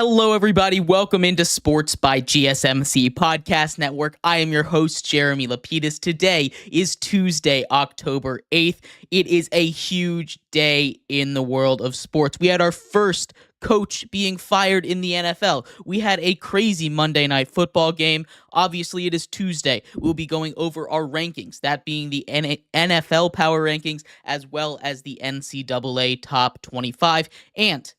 Hello, everybody. Welcome into Sports by GSMC Podcast Network. I am your host, Jeremy Lapidus. Today is Tuesday, October 8th. It is a huge day in the world of sports. We had our first coach being fired in the NFL. We had a crazy Monday Night Football game. Obviously, it is Tuesday. We'll be going over our rankings, that being the NFL Power Rankings, as well as the NCAA Top 25, and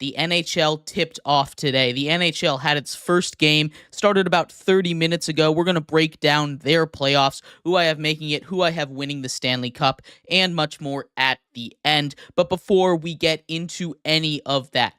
the NHL tipped off today. The NHL had its first game, started about 30 minutes ago. We're going to break down their playoffs, who I have making it, who I have winning the Stanley Cup, and much more at the end. But before we get into any of that,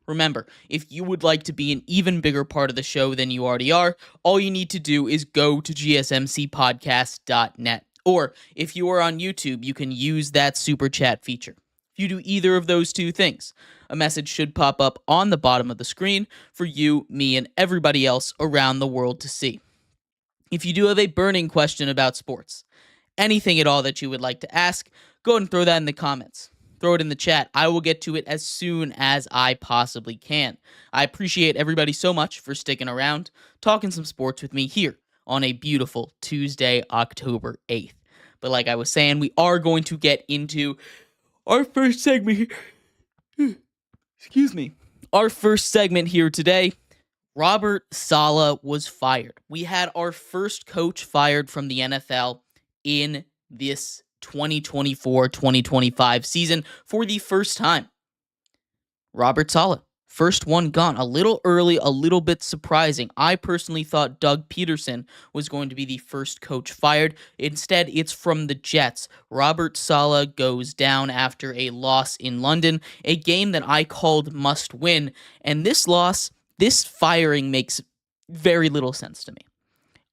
remember, if you would like to be an even bigger part of the show than you already are, all you need to do is go to gsmcpodcast.net. Or if you are on YouTube, you can use that super chat feature. If you do either of those two things, a message should pop up on the bottom of the screen for you, me, and everybody else around the world to see. If you do have a burning question about sports, anything at all that you would like to ask, go ahead and throw that in the comments. Throw it in the chat. I will get to it as soon as I possibly can. I appreciate everybody so much for sticking around, talking some sports with me here on a beautiful Tuesday, October 8th. But like I was saying, we are going to get into our first segment here. Our first segment here today. Robert Salah was fired. We had our first coach fired from the NFL in this 2024-2025 season for the first time. Robert Salah, first one gone. A little early, a little bit surprising. I personally thought Doug Peterson was going to be the first coach fired. Instead, it's from the Jets. Robert Salah goes down after a loss in London, a game that I called must win. And this firing makes very little sense to me.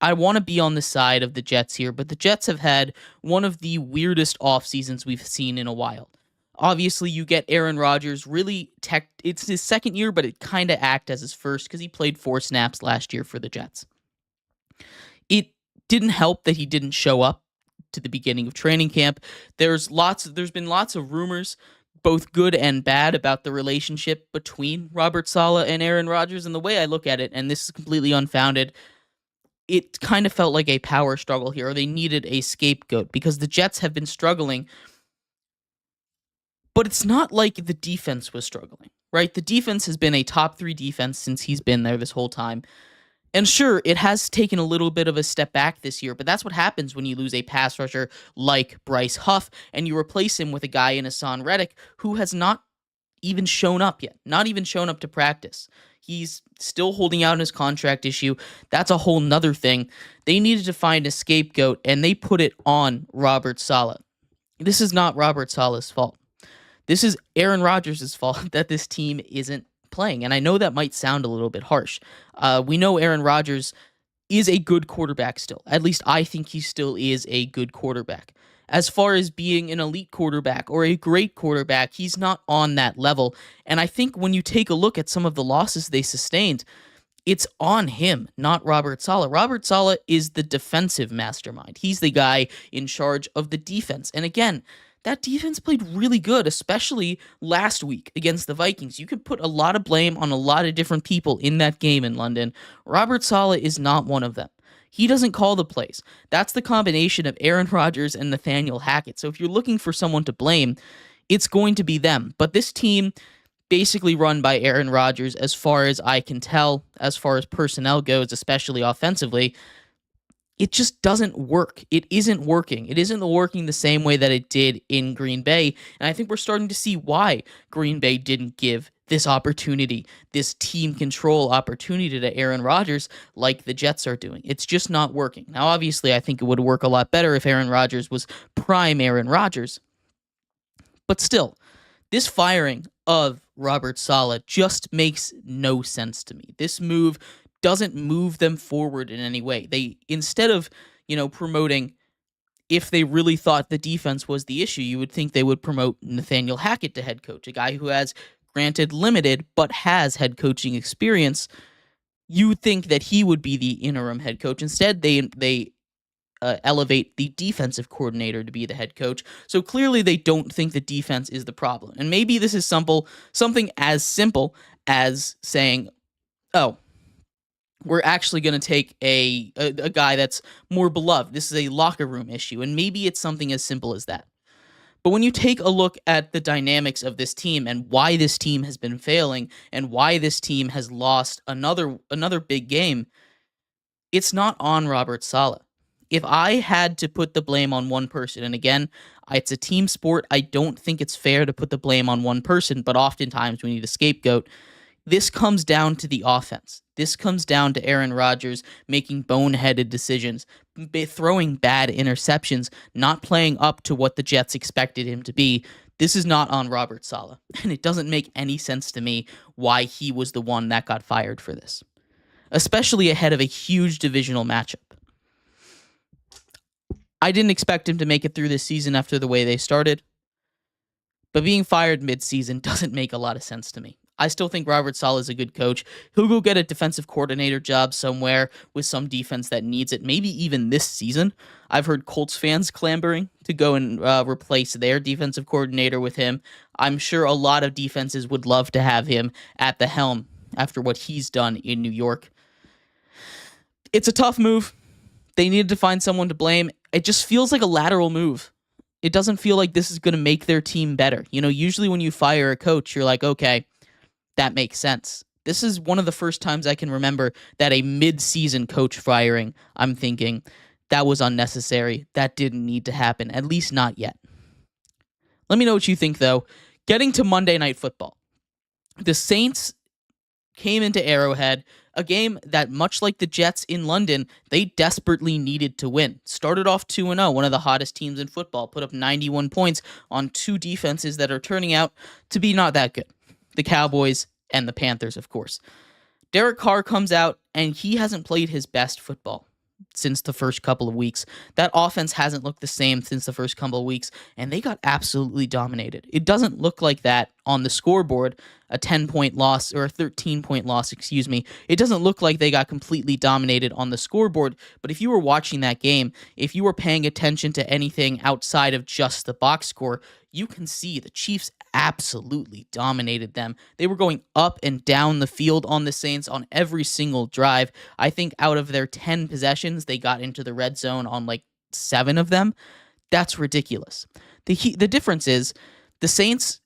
I want to be on the side of the Jets here, but the Jets have had one of the weirdest off seasons we've seen in a while. Obviously, you get Aaron Rodgers, it's his second year, but it kind of acts as his first because he played 4 snaps last year for the Jets. It didn't help that he didn't show up to the beginning of training camp. There's been lots of rumors, both good and bad, about the relationship between Robert Salah and Aaron Rodgers, and the way I look at it, and this is completely unfounded, it kind of felt like a power struggle here, or they needed a scapegoat, because the Jets have been struggling. But it's not like the defense was struggling, right? The defense has been a top 3 defense since he's been there this whole time. And sure, it has taken a little bit of a step back this year, but that's what happens when you lose a pass rusher like Bryce Huff and you replace him with a guy in Hassan Reddick who has not even shown up yet, not even shown up to practice. He's still holding out on his contract issue. That's a whole nother thing. They needed to find a scapegoat, and they put it on Robert Salah. This is not Robert Salah's fault. This is Aaron Rodgers' fault that this team isn't playing. And I know that might sound a little bit harsh. We know Aaron Rodgers is a good quarterback still. At least I think he still is a good quarterback. As far as being an elite quarterback or a great quarterback, he's not on that level. And I think when you take a look at some of the losses they sustained, it's on him, not Robert Salah. Robert Salah is the defensive mastermind. He's the guy in charge of the defense. And again, that defense played really good, especially last week against the Vikings. You could put a lot of blame on a lot of different people in that game in London. Robert Salah is not one of them. He doesn't call the plays. That's the combination of Aaron Rodgers and Nathaniel Hackett. So if you're looking for someone to blame, it's going to be them. But this team, basically run by Aaron Rodgers, as far as I can tell, as far as personnel goes, especially offensively, it just doesn't work. It isn't working. It isn't working the same way that it did in Green Bay. And I think we're starting to see why Green Bay didn't give this opportunity, this team control opportunity to Aaron Rodgers like the Jets are doing. It's just not working. Now, obviously, I think it would work a lot better if Aaron Rodgers was prime Aaron Rodgers. But still, this firing of Robert Salah just makes no sense to me. This move doesn't move them forward in any way. They, instead of, promoting, if they really thought the defense was the issue, you would think they would promote Nathaniel Hackett to head coach, a guy who has, granted limited, but has head coaching experience. You would think that he would be the interim head coach. Instead, they elevate the defensive coordinator to be the head coach. So clearly they don't think the defense is the problem. And maybe this is something as simple as saying, oh, we're actually going to take a guy that's more beloved. This is a locker room issue, and maybe it's something as simple as that. But when you take a look at the dynamics of this team and why this team has been failing and why this team has lost another big game, it's not on Robert Salah. If I had to put the blame on one person, and again, it's a team sport, I don't think it's fair to put the blame on one person, but oftentimes we need a scapegoat. This comes down to the offense. This comes down to Aaron Rodgers making boneheaded decisions, throwing bad interceptions, not playing up to what the Jets expected him to be. This is not on Robert Salah, and it doesn't make any sense to me why he was the one that got fired for this, especially ahead of a huge divisional matchup. I didn't expect him to make it through this season after the way they started, but being fired mid-season doesn't make a lot of sense to me. I still think Robert Salah is a good coach. He'll go get a defensive coordinator job somewhere with some defense that needs it, maybe even this season. I've heard Colts fans clamoring to go and replace their defensive coordinator with him. I'm sure a lot of defenses would love to have him at the helm after what he's done in New York. It's a tough move. They needed to find someone to blame. It just feels like a lateral move. It doesn't feel like this is going to make their team better. You know, usually when you fire a coach, you're like, okay, that makes sense. This is one of the first times I can remember that a mid-season coach firing, I'm thinking, that was unnecessary. That didn't need to happen, at least not yet. Let me know what you think, though. Getting to Monday Night Football. The Saints came into Arrowhead, a game that, much like the Jets in London, they desperately needed to win. Started off 2-0, one of the hottest teams in football, put up 91 points on two defenses that are turning out to be not that good. The Cowboys and the Panthers, of course. Derek Carr comes out, and he hasn't played his best football since the first couple of weeks. That offense hasn't looked the same since the first couple of weeks, and they got absolutely dominated. It doesn't look like that on the scoreboard, a 10-point loss, or a 13-point loss, excuse me. It doesn't look like they got completely dominated on the scoreboard, but if you were watching that game, if you were paying attention to anything outside of just the box score, you can see the Chiefs absolutely dominated them. They were going up and down the field on the Saints on every single drive. I think out of their 10 possessions, they got into the red zone on like 7 of them. That's ridiculous. The difference is the Saints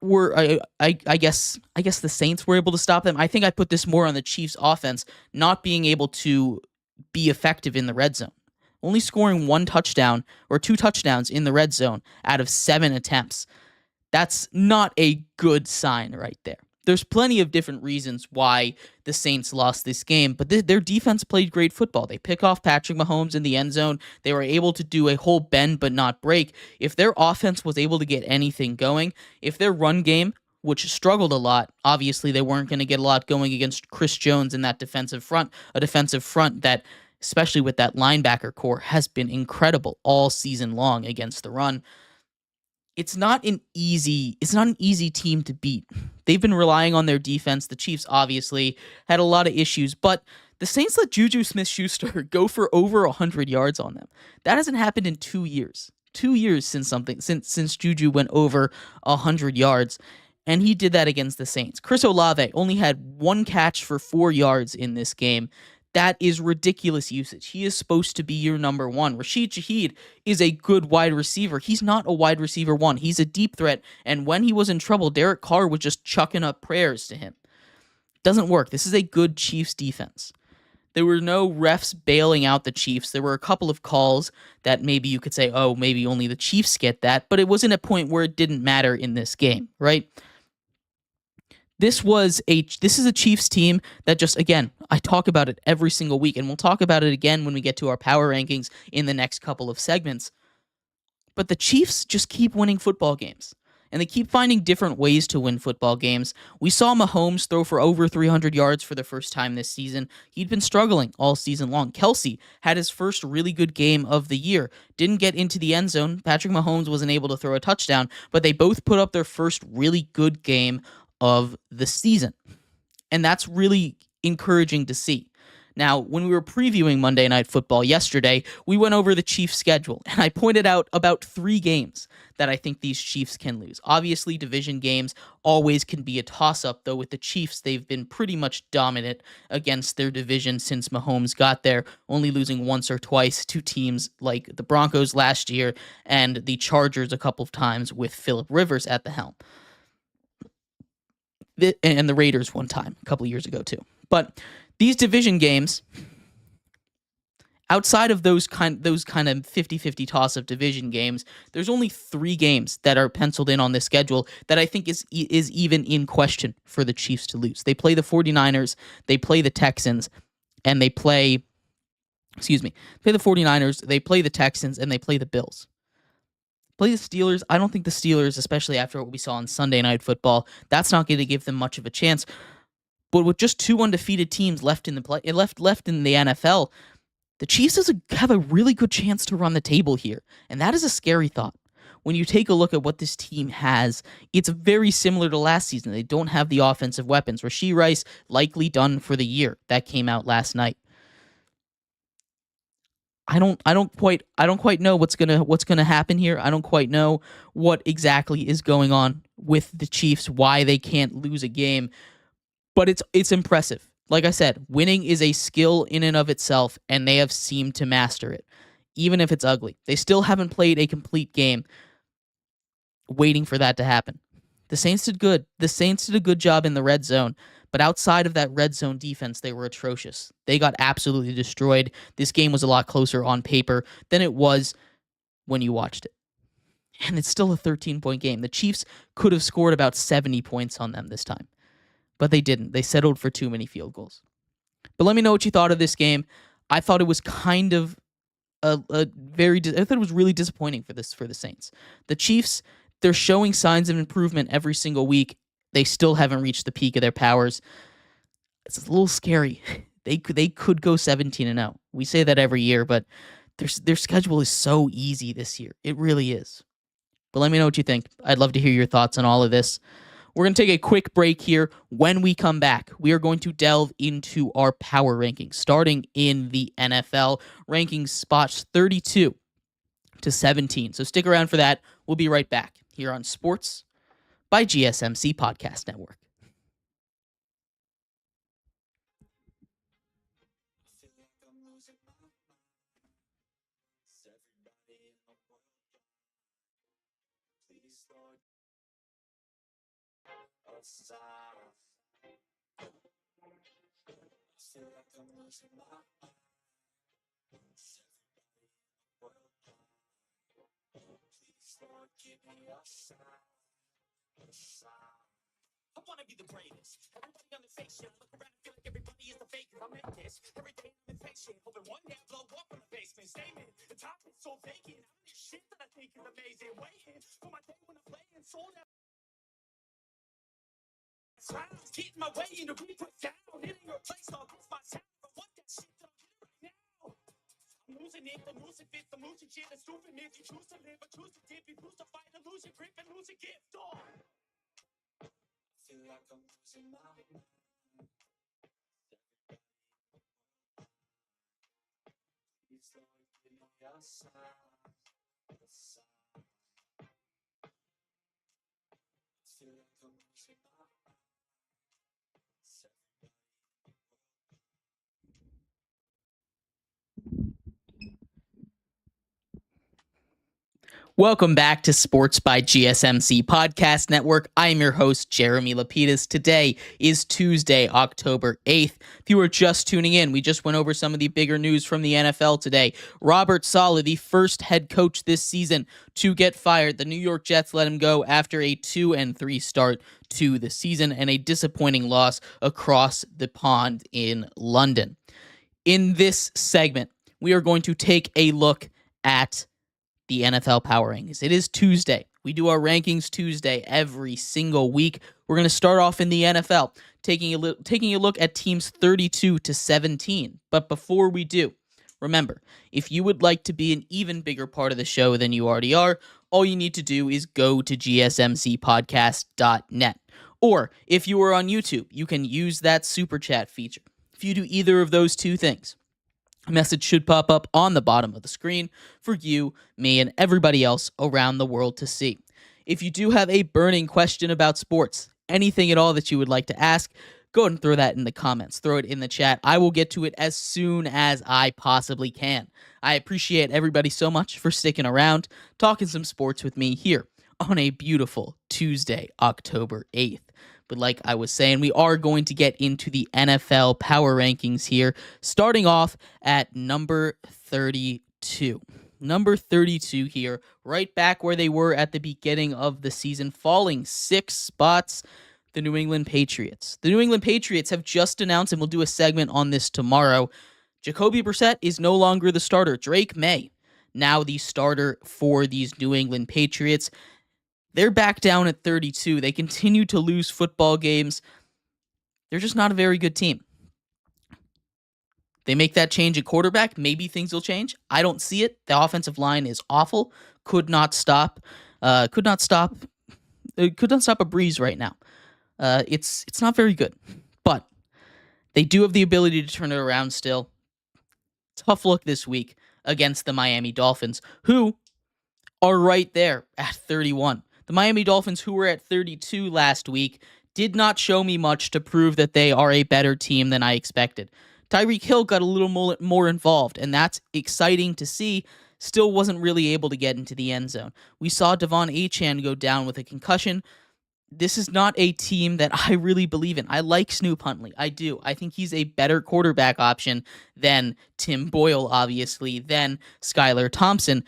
were, I guess the Saints were able to stop them. I think I put this more on the Chiefs offense not being able to be effective in the red zone. Only scoring 1 touchdown or 2 touchdowns in the red zone out of 7 attempts. That's not a good sign right there. There's plenty of different reasons why the Saints lost this game, but their defense played great football. They pick off Patrick Mahomes in the end zone. They were able to do a whole bend but not break. If their offense was able to get anything going, if their run game, which struggled a lot, obviously they weren't going to get a lot going against Chris Jones in that defensive front, a defensive front that, especially with that linebacker core, has been incredible all season long against the run. It's not an easy team to beat. They've been relying on their defense. The Chiefs obviously had a lot of issues, but the Saints let Juju Smith-Schuster go for over 100 yards on them. That hasn't happened in 2 years. 2 years since Juju went over 100 yards, and he did that against the Saints. Chris Olave only had 1 catch for 4 yards in this game. That is ridiculous usage. He is supposed to be your number 1. Rashid Shaheed is a good wide receiver. He's not a wide receiver 1. He's a deep threat, and when he was in trouble, Derek Carr was just chucking up prayers to him. Doesn't work. This is a good Chiefs defense. There were no refs bailing out the Chiefs. There were a couple of calls that maybe you could say, oh, maybe only the Chiefs get that, but it wasn't a point where it didn't matter in this game, right? This is a Chiefs team that just, again, I talk about it every single week, and we'll talk about it again when we get to our power rankings in the next couple of segments. But the Chiefs just keep winning football games, and they keep finding different ways to win football games. We saw Mahomes throw for over 300 yards for the first time this season. He'd been struggling all season long. Kelsey had his first really good game of the year. Didn't get into the end zone. Patrick Mahomes wasn't able to throw a touchdown, but they both put up their first really good game of the season. And that's really encouraging to see. Now, when we were previewing Monday Night Football yesterday, we went over the Chiefs' schedule, and I pointed out about 3 games that I think these Chiefs can lose. Obviously, division games always can be a toss-up, though with the Chiefs, they've been pretty much dominant against their division since Mahomes got there, only losing once or twice to teams like the Broncos last year and the Chargers a couple of times with Phillip Rivers at the helm. And the Raiders one time, a couple of years ago too. But these division games, outside of those kind of 50-50 toss-up division games, there's only 3 games that are penciled in on this schedule that I think is even in question for the Chiefs to lose. They play the 49ers, they play the Texans, and they play the 49ers, they play the Texans, and they play the Bills. Play the Steelers. I don't think the Steelers, especially after what we saw on Sunday Night Football, that's not going to give them much of a chance. But with just 2 undefeated teams left in the NFL, the Chiefs have a really good chance to run the table here, and that is a scary thought. When you take a look at what this team has, it's very similar to last season. They don't have the offensive weapons. Rashee Rice likely done for the year. That came out last night. I don't quite know what's gonna happen here. I don't quite know what exactly is going on with the Chiefs, why they can't lose a game, but it's impressive. Like I said, winning is a skill in and of itself, and they have seemed to master it, even if it's ugly. They still haven't played a complete game. Waiting for that to happen. The Saints did good. The Saints did a good job in the red zone. But outside of that red zone defense, they were atrocious. They got absolutely destroyed. This game was a lot closer on paper than it was when you watched it. And it's still a 13-point game. The Chiefs could have scored about 70 points on them this time. But they didn't. They settled for too many field goals. But let me know what you thought of this game. I thought it was kind of I thought it was really disappointing for the Saints. The Chiefs, they're showing signs of improvement every single week. They still haven't reached the peak of their powers. It's a little scary. They could go 17-0. We say that every year, but their schedule is so easy this year. It really is. But let me know what you think. I'd love to hear your thoughts on all of this. We're going to take a quick break here. When we come back, we are going to delve into our power rankings, starting in the NFL, ranking spots 32 to 17. So stick around for that. We'll be right back here on Sports by GSMC Podcast Network. I wanna be the greatest. Everybody on the fake shit. I look around and feel like everybody is the fakest. I'm in this. Every day I'm impatient. Hoping one day I blow up in the basement. Statement. The top is so vacant. I'm in this shit that I think is amazing. Waiting for my day when I'm playing sold out. Getting my way in the replay down. Hitting your place, all this my sound. I want that shit that I'm getting right now. I'm losing it, I'm losing fit, I'm losing shit. It's stupid if you choose to live or choose to dip. You choose to fight and lose your grip and lose your gift. Feel like I'm losing my mind. Please don't give me a sign. Feel like I'm losing my mind. Welcome back to Sports by GSMC Podcast Network. I am your host, Jeremy Lapidus. Today is Tuesday, October 8th. If you were just tuning in, we just went over some of the bigger news from the NFL today. Robert Salah, the first head coach this season to get fired. The New York Jets let him go after a 2-3 start to the season and a disappointing loss across the pond in London. In this segment, we are going to take a look at the NFL Power Rankings. It is Tuesday. We do our rankings Tuesday every single week. We're going to start off in the NFL, taking a look at teams 32 to 17. But before we do, remember, if you would like to be an even bigger part of the show than you already are, all you need to do is go to gsmcpodcast.net. Or if you are on YouTube, you can use that super chat feature. If you do either of those two things, a message should pop up on the bottom of the screen for you, me, and everybody else around the world to see. If you do have a burning question about sports, anything at all that you would like to ask, go ahead and throw that in the comments. Throw it in the chat. I will get to it as soon as I possibly can. I appreciate everybody so much for sticking around, talking some sports with me here on a beautiful Tuesday, October 8th. But like I was saying, we are going to get into the NFL power rankings here, starting off at number 32. Number 32 here, right back where they were at the beginning of the season, falling 6 spots, the New England Patriots. The New England Patriots have just announced, and we'll do a segment on this tomorrow, Jacoby Brissett is no longer the starter. Drake May, now the starter for these New England Patriots. They're back down at 32. They continue to lose football games. They're just not a very good team. They make that change at quarterback, maybe things will change. I don't see it. The offensive line is awful. Could not stop a breeze right now. It's not very good. But they do have the ability to turn it around still. Tough look this week against the Miami Dolphins, who are right there at 31. The Miami Dolphins, who were at 32 last week, did not show me much to prove that they are a better team than I expected. Tyreek Hill got a little more involved, and that's exciting to see. Still wasn't really able to get into the end zone. We saw Devon Achane go down with a concussion. This is not a team that I really believe in. I like Snoop Huntley. I do. I think he's a better quarterback option than Tim Boyle, obviously, than Skylar Thompson.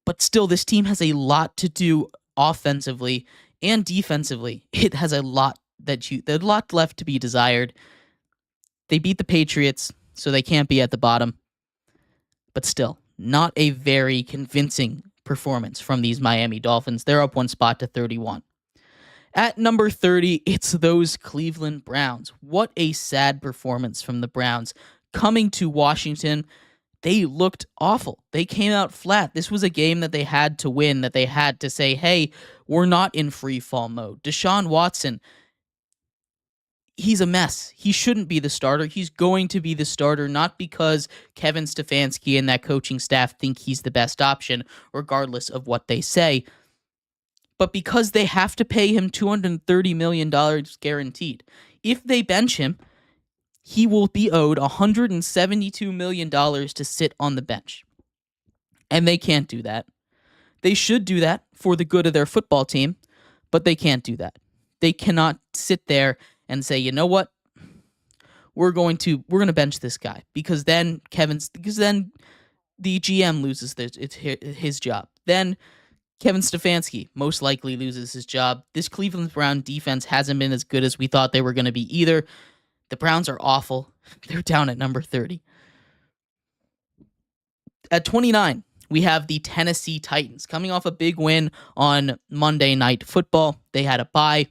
But still, this team has a lot to do offensively and defensively. It has a lot left to be desired. They beat the Patriots, so they can't be at the bottom. But still, not a very convincing performance from these Miami Dolphins. They're up 1 spot to 31. At number 30, it's those Cleveland Browns. What a sad performance from the Browns. Coming to Washington, they looked awful. They came out flat. This was a game that they had to win, that they had to say, hey, we're not in free fall mode. Deshaun Watson, he's a mess. He shouldn't be the starter. He's going to be the starter, not because Kevin Stefanski and that coaching staff think he's the best option, regardless of what they say, but because they have to pay him $230 million guaranteed. If they bench him, he will be owed $172 million to sit on the bench. And they can't do that. They should do that for the good of their football team, but they can't do that. They cannot sit there and say, you know what? We're going to bench this guy because then the GM loses his job. Then Kevin Stefanski most likely loses his job. This Cleveland Brown defense hasn't been as good as we thought they were going to be either. The Browns are awful. They're down at number 30. At 29, we have the Tennessee Titans coming off a big win on Monday Night Football. They had a bye.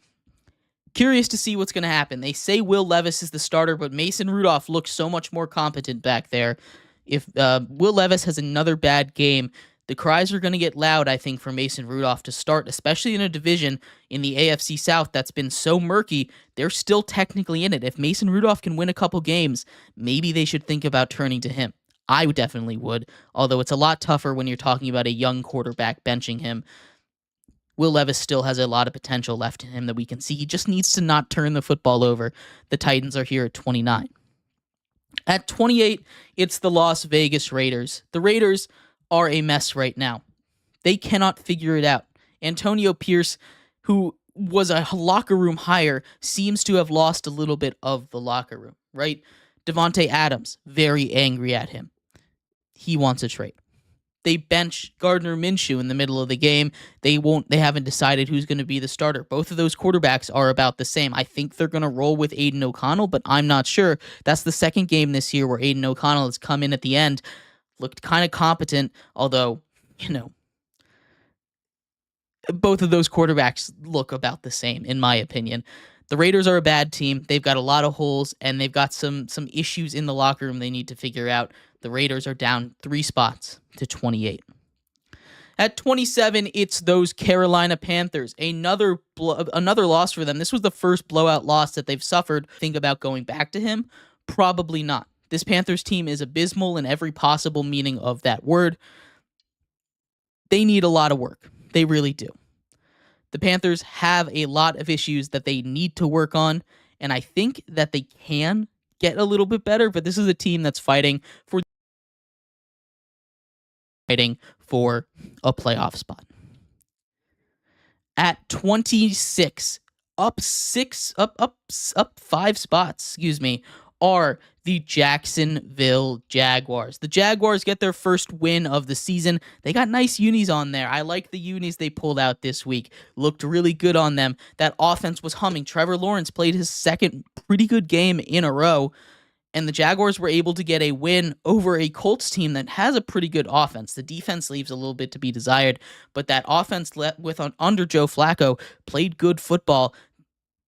Curious to see what's going to happen. They say Will Levis is the starter, but Mason Rudolph looks so much more competent back there. If Will Levis has another bad game, the cries are going to get loud, I think, for Mason Rudolph to start, especially in a division in the AFC South that's been so murky. They're still technically in it. If Mason Rudolph can win a couple games, maybe they should think about turning to him. I definitely would, although it's a lot tougher when you're talking about a young quarterback benching him. Will Levis still has a lot of potential left in him that we can see. He just needs to not turn the football over. The Titans are here at 29. At 28, it's the Las Vegas Raiders. The Raiders are a mess right now. They cannot figure it out. Antonio Pierce, who was a locker room hire, seems to have lost a little bit of the locker room, right? Devontae Adams, very angry at him. He wants a trade. They bench Gardner Minshew in the middle of the game. They haven't decided who's going to be the starter. Both of those quarterbacks are about the same. I think they're going to roll with Aiden O'Connell, but I'm not sure. That's the second game this year where Aiden O'Connell has come in at the end, looked kind of competent, although, both of those quarterbacks look about the same, in my opinion. The Raiders are a bad team. They've got a lot of holes, and they've got some issues in the locker room they need to figure out. The Raiders are down 3 spots to 28. At 27, it's those Carolina Panthers. Another loss for them. This was the first blowout loss that they've suffered. Think about going back to him. Probably not. This Panthers team is abysmal in every possible meaning of that word. They need a lot of work. They really do. The Panthers have a lot of issues that they need to work on, and I think that they can get a little bit better, but this is a team that's fighting for a playoff spot. At 26, up 5 spots, are the Jacksonville Jaguars. The Jaguars get their first win of the season. They got nice unis on there. I like the unis they pulled out this week. Looked really good on them. That offense was humming. Trevor Lawrence played his second pretty good game in a row, and the Jaguars were able to get a win over a Colts team that has a pretty good offense. The defense leaves a little bit to be desired, but that offense under Joe Flacco played good football.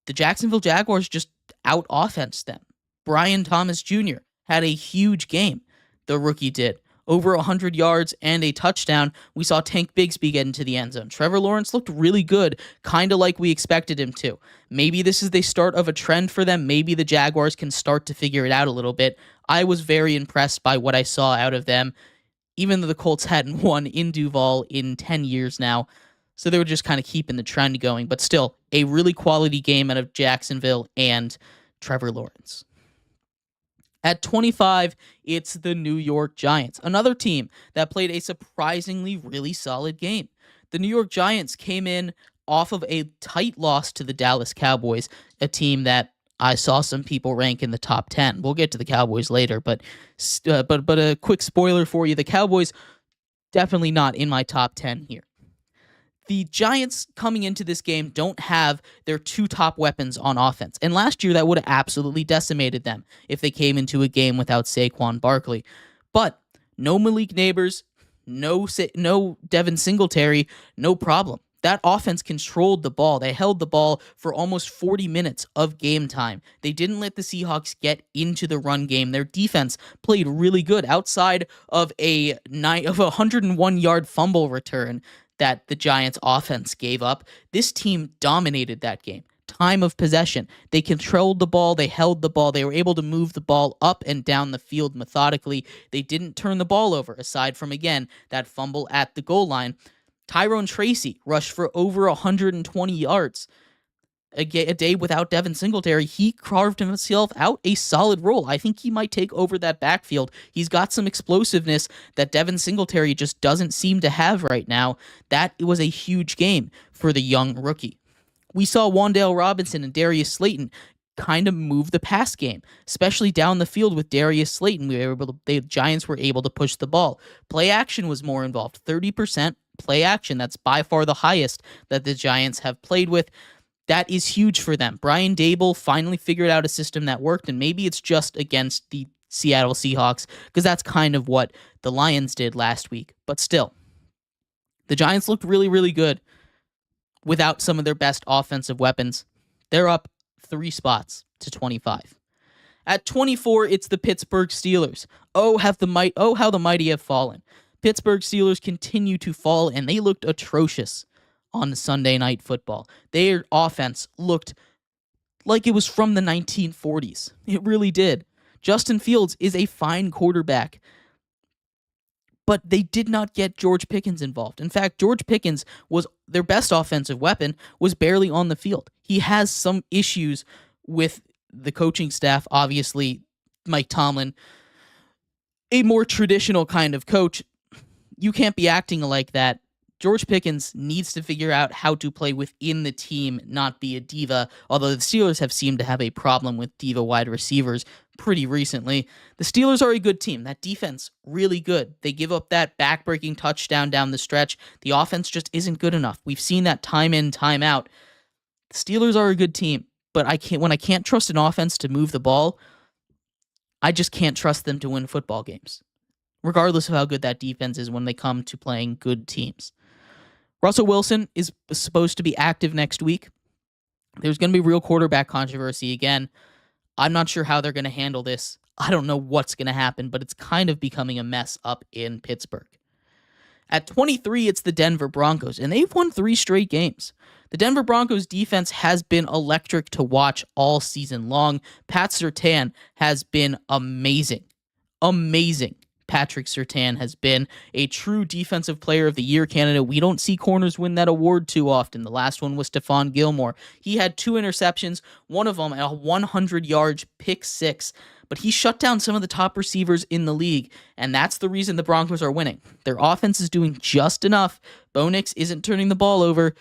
The Jacksonville Jaguars just out-offensed them. Brian Thomas Jr. had a huge game, the rookie did. Over 100 yards and a touchdown. We saw Tank Bigsby get into the end zone. Trevor Lawrence looked really good, kind of like we expected him to. Maybe this is the start of a trend for them. Maybe the Jaguars can start to figure it out a little bit. I was very impressed by what I saw out of them, even though the Colts hadn't won in Duval in 10 years now. So they were just kind of keeping the trend going. But still, a really quality game out of Jacksonville and Trevor Lawrence. At 25, it's the New York Giants, another team that played a surprisingly really solid game. The New York Giants came in off of a tight loss to the Dallas Cowboys, a team that I saw some people rank in the top 10. We'll get to the Cowboys later, but a quick spoiler for you, the Cowboys definitely not in my top 10 here. The Giants coming into this game don't have their two top weapons on offense. And last year, that would have absolutely decimated them if they came into a game without Saquon Barkley. But no Malik Neighbors, no Devin Singletary, no problem. That offense controlled the ball. They held the ball for almost 40 minutes of game time. They didn't let the Seahawks get into the run game. Their defense played really good outside of a 101-yard fumble return that the Giants offense gave up. This team dominated that game. Time of possession. They controlled the ball. They held the ball. They were able to move the ball up and down the field methodically. They didn't turn the ball over, aside from, again, that fumble at the goal line. Tyrone Tracy rushed for over 120 yards. A day without Devin Singletary, he carved himself out a solid role. I think he might take over that backfield. He's got some explosiveness that Devin Singletary just doesn't seem to have right now. That was a huge game for the young rookie. We saw Wan'Dale Robinson and Darius Slayton kind of move the pass game, especially down the field with Darius Slayton. The Giants were able to push the ball. Play action was more involved. 30% play action. That's by far the highest that the Giants have played with. That is huge for them. Brian Daboll finally figured out a system that worked, and maybe it's just against the Seattle Seahawks, because that's kind of what the Lions did last week. But still, the Giants looked really, really good without some of their best offensive weapons. They're up 3 spots to 25. At 24, it's the Pittsburgh Steelers. Oh, how the mighty have fallen. Pittsburgh Steelers continue to fall, and they looked atrocious on Sunday Night Football. Their offense looked like it was from the 1940s. It really did. Justin Fields is a fine quarterback, but they did not get George Pickens involved. In fact, George Pickens was their best offensive weapon, was barely on the field. He has some issues with the coaching staff, obviously. Mike Tomlin, a more traditional kind of coach. You can't be acting like that. George Pickens needs to figure out how to play within the team, not be a diva, although the Steelers have seemed to have a problem with diva wide receivers pretty recently. The Steelers are a good team. That defense, really good. They give up that back-breaking touchdown down the stretch. The offense just isn't good enough. We've seen that time in, time out. The Steelers are a good team, but when I can't trust an offense to move the ball, I just can't trust them to win football games, regardless of how good that defense is when they come to playing good teams. Russell Wilson is supposed to be active next week. There's going to be real quarterback controversy again. I'm not sure how they're going to handle this. I don't know what's going to happen, but it's kind of becoming a mess up in Pittsburgh. At 23, it's the Denver Broncos, and they've won 3 straight games. The Denver Broncos defense has been electric to watch all season long. Pat Surtain has been amazing. Amazing. Patrick Surtain has been a true defensive player of the year candidate. We don't see corners win that award too often. The last one was Stephon Gilmore. He had 2 interceptions, one of them a 100-yard pick six, but he shut down some of the top receivers in the league, and that's the reason the Broncos are winning. Their offense is doing just enough. Bo Nix isn't turning the ball over.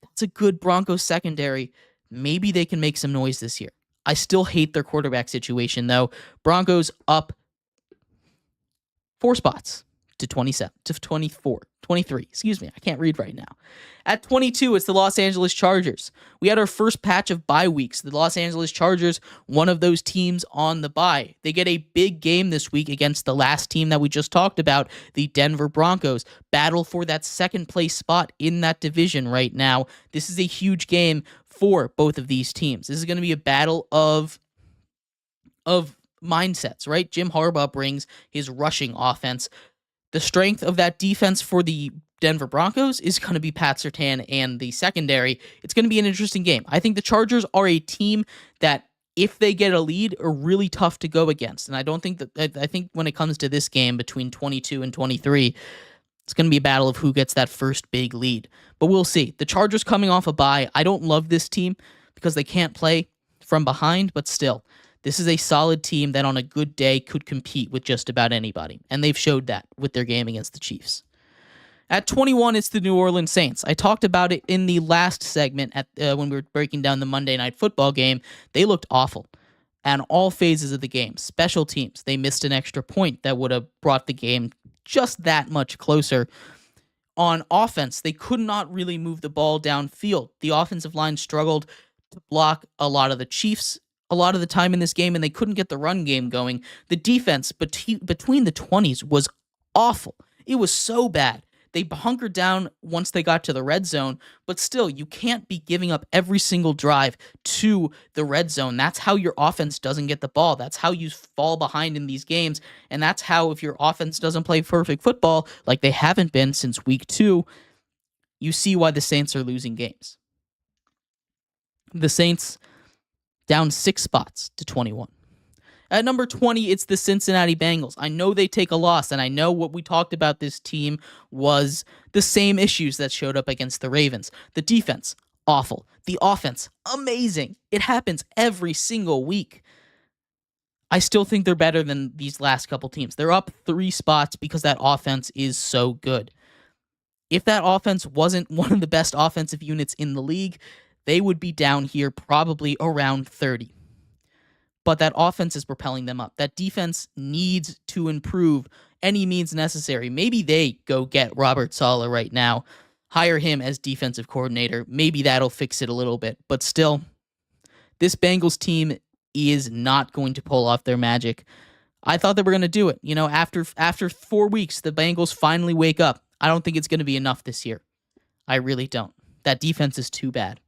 That's a good Broncos secondary. Maybe they can make some noise this year. I still hate their quarterback situation, though. Broncos up 4 spots to 27, to 24, 23. Excuse me, I can't read right now. At 22, it's the Los Angeles Chargers. We had our first patch of bye weeks. The Los Angeles Chargers, one of those teams on the bye. They get a big game this week against the last team that we just talked about, the Denver Broncos. Battle for that second place spot in that division right now. This is a huge game for both of these teams. This is going to be a battle of mindsets, right? Jim Harbaugh brings his rushing offense. The strength of that defense for the Denver Broncos is going to be Pat Surtain and the secondary. It's going to be an interesting game. I think the Chargers are a team that, if they get a lead, are really tough to go against. And I think when it comes to this game between 22 and 23, it's going to be a battle of who gets that first big lead. But we'll see. The Chargers coming off a bye. I don't love this team because they can't play from behind, but still, this is a solid team that on a good day could compete with just about anybody, and they've showed that with their game against the Chiefs. At 21, it's the New Orleans Saints. I talked about it in the last segment when we were breaking down the Monday Night Football game. They looked awful on all phases of the game. Special teams, they missed an extra point that would have brought the game just that much closer. On offense, they could not really move the ball downfield. The offensive line struggled to block a lot of the Chiefs a lot of the time in this game, and they couldn't get the run game going. The defense between the 20s was awful. It was so bad. They hunkered down once they got to the red zone, but still, you can't be giving up every single drive to the red zone. That's how your offense doesn't get the ball. That's how you fall behind in these games, and that's how, if your offense doesn't play perfect football, like they haven't been since week 2, you see why the Saints are losing games. The Saints down 6 spots to 21. At number 20, it's the Cincinnati Bengals. I know they take a loss, and I know what we talked about this team was the same issues that showed up against the Ravens. The defense, awful. The offense, amazing. It happens every single week. I still think they're better than these last couple teams. They're up 3 spots because that offense is so good. If that offense wasn't one of the best offensive units in the league, they would be down here probably around 30. But that offense is propelling them up. That defense needs to improve any means necessary. Maybe they go get Robert Salah right now, hire him as defensive coordinator. Maybe that'll fix it a little bit. But still, this Bengals team is not going to pull off their magic. I thought they were going to do it. You know, after 4 weeks, the Bengals finally wake up. I don't think it's going to be enough this year. I really don't. That defense is too bad.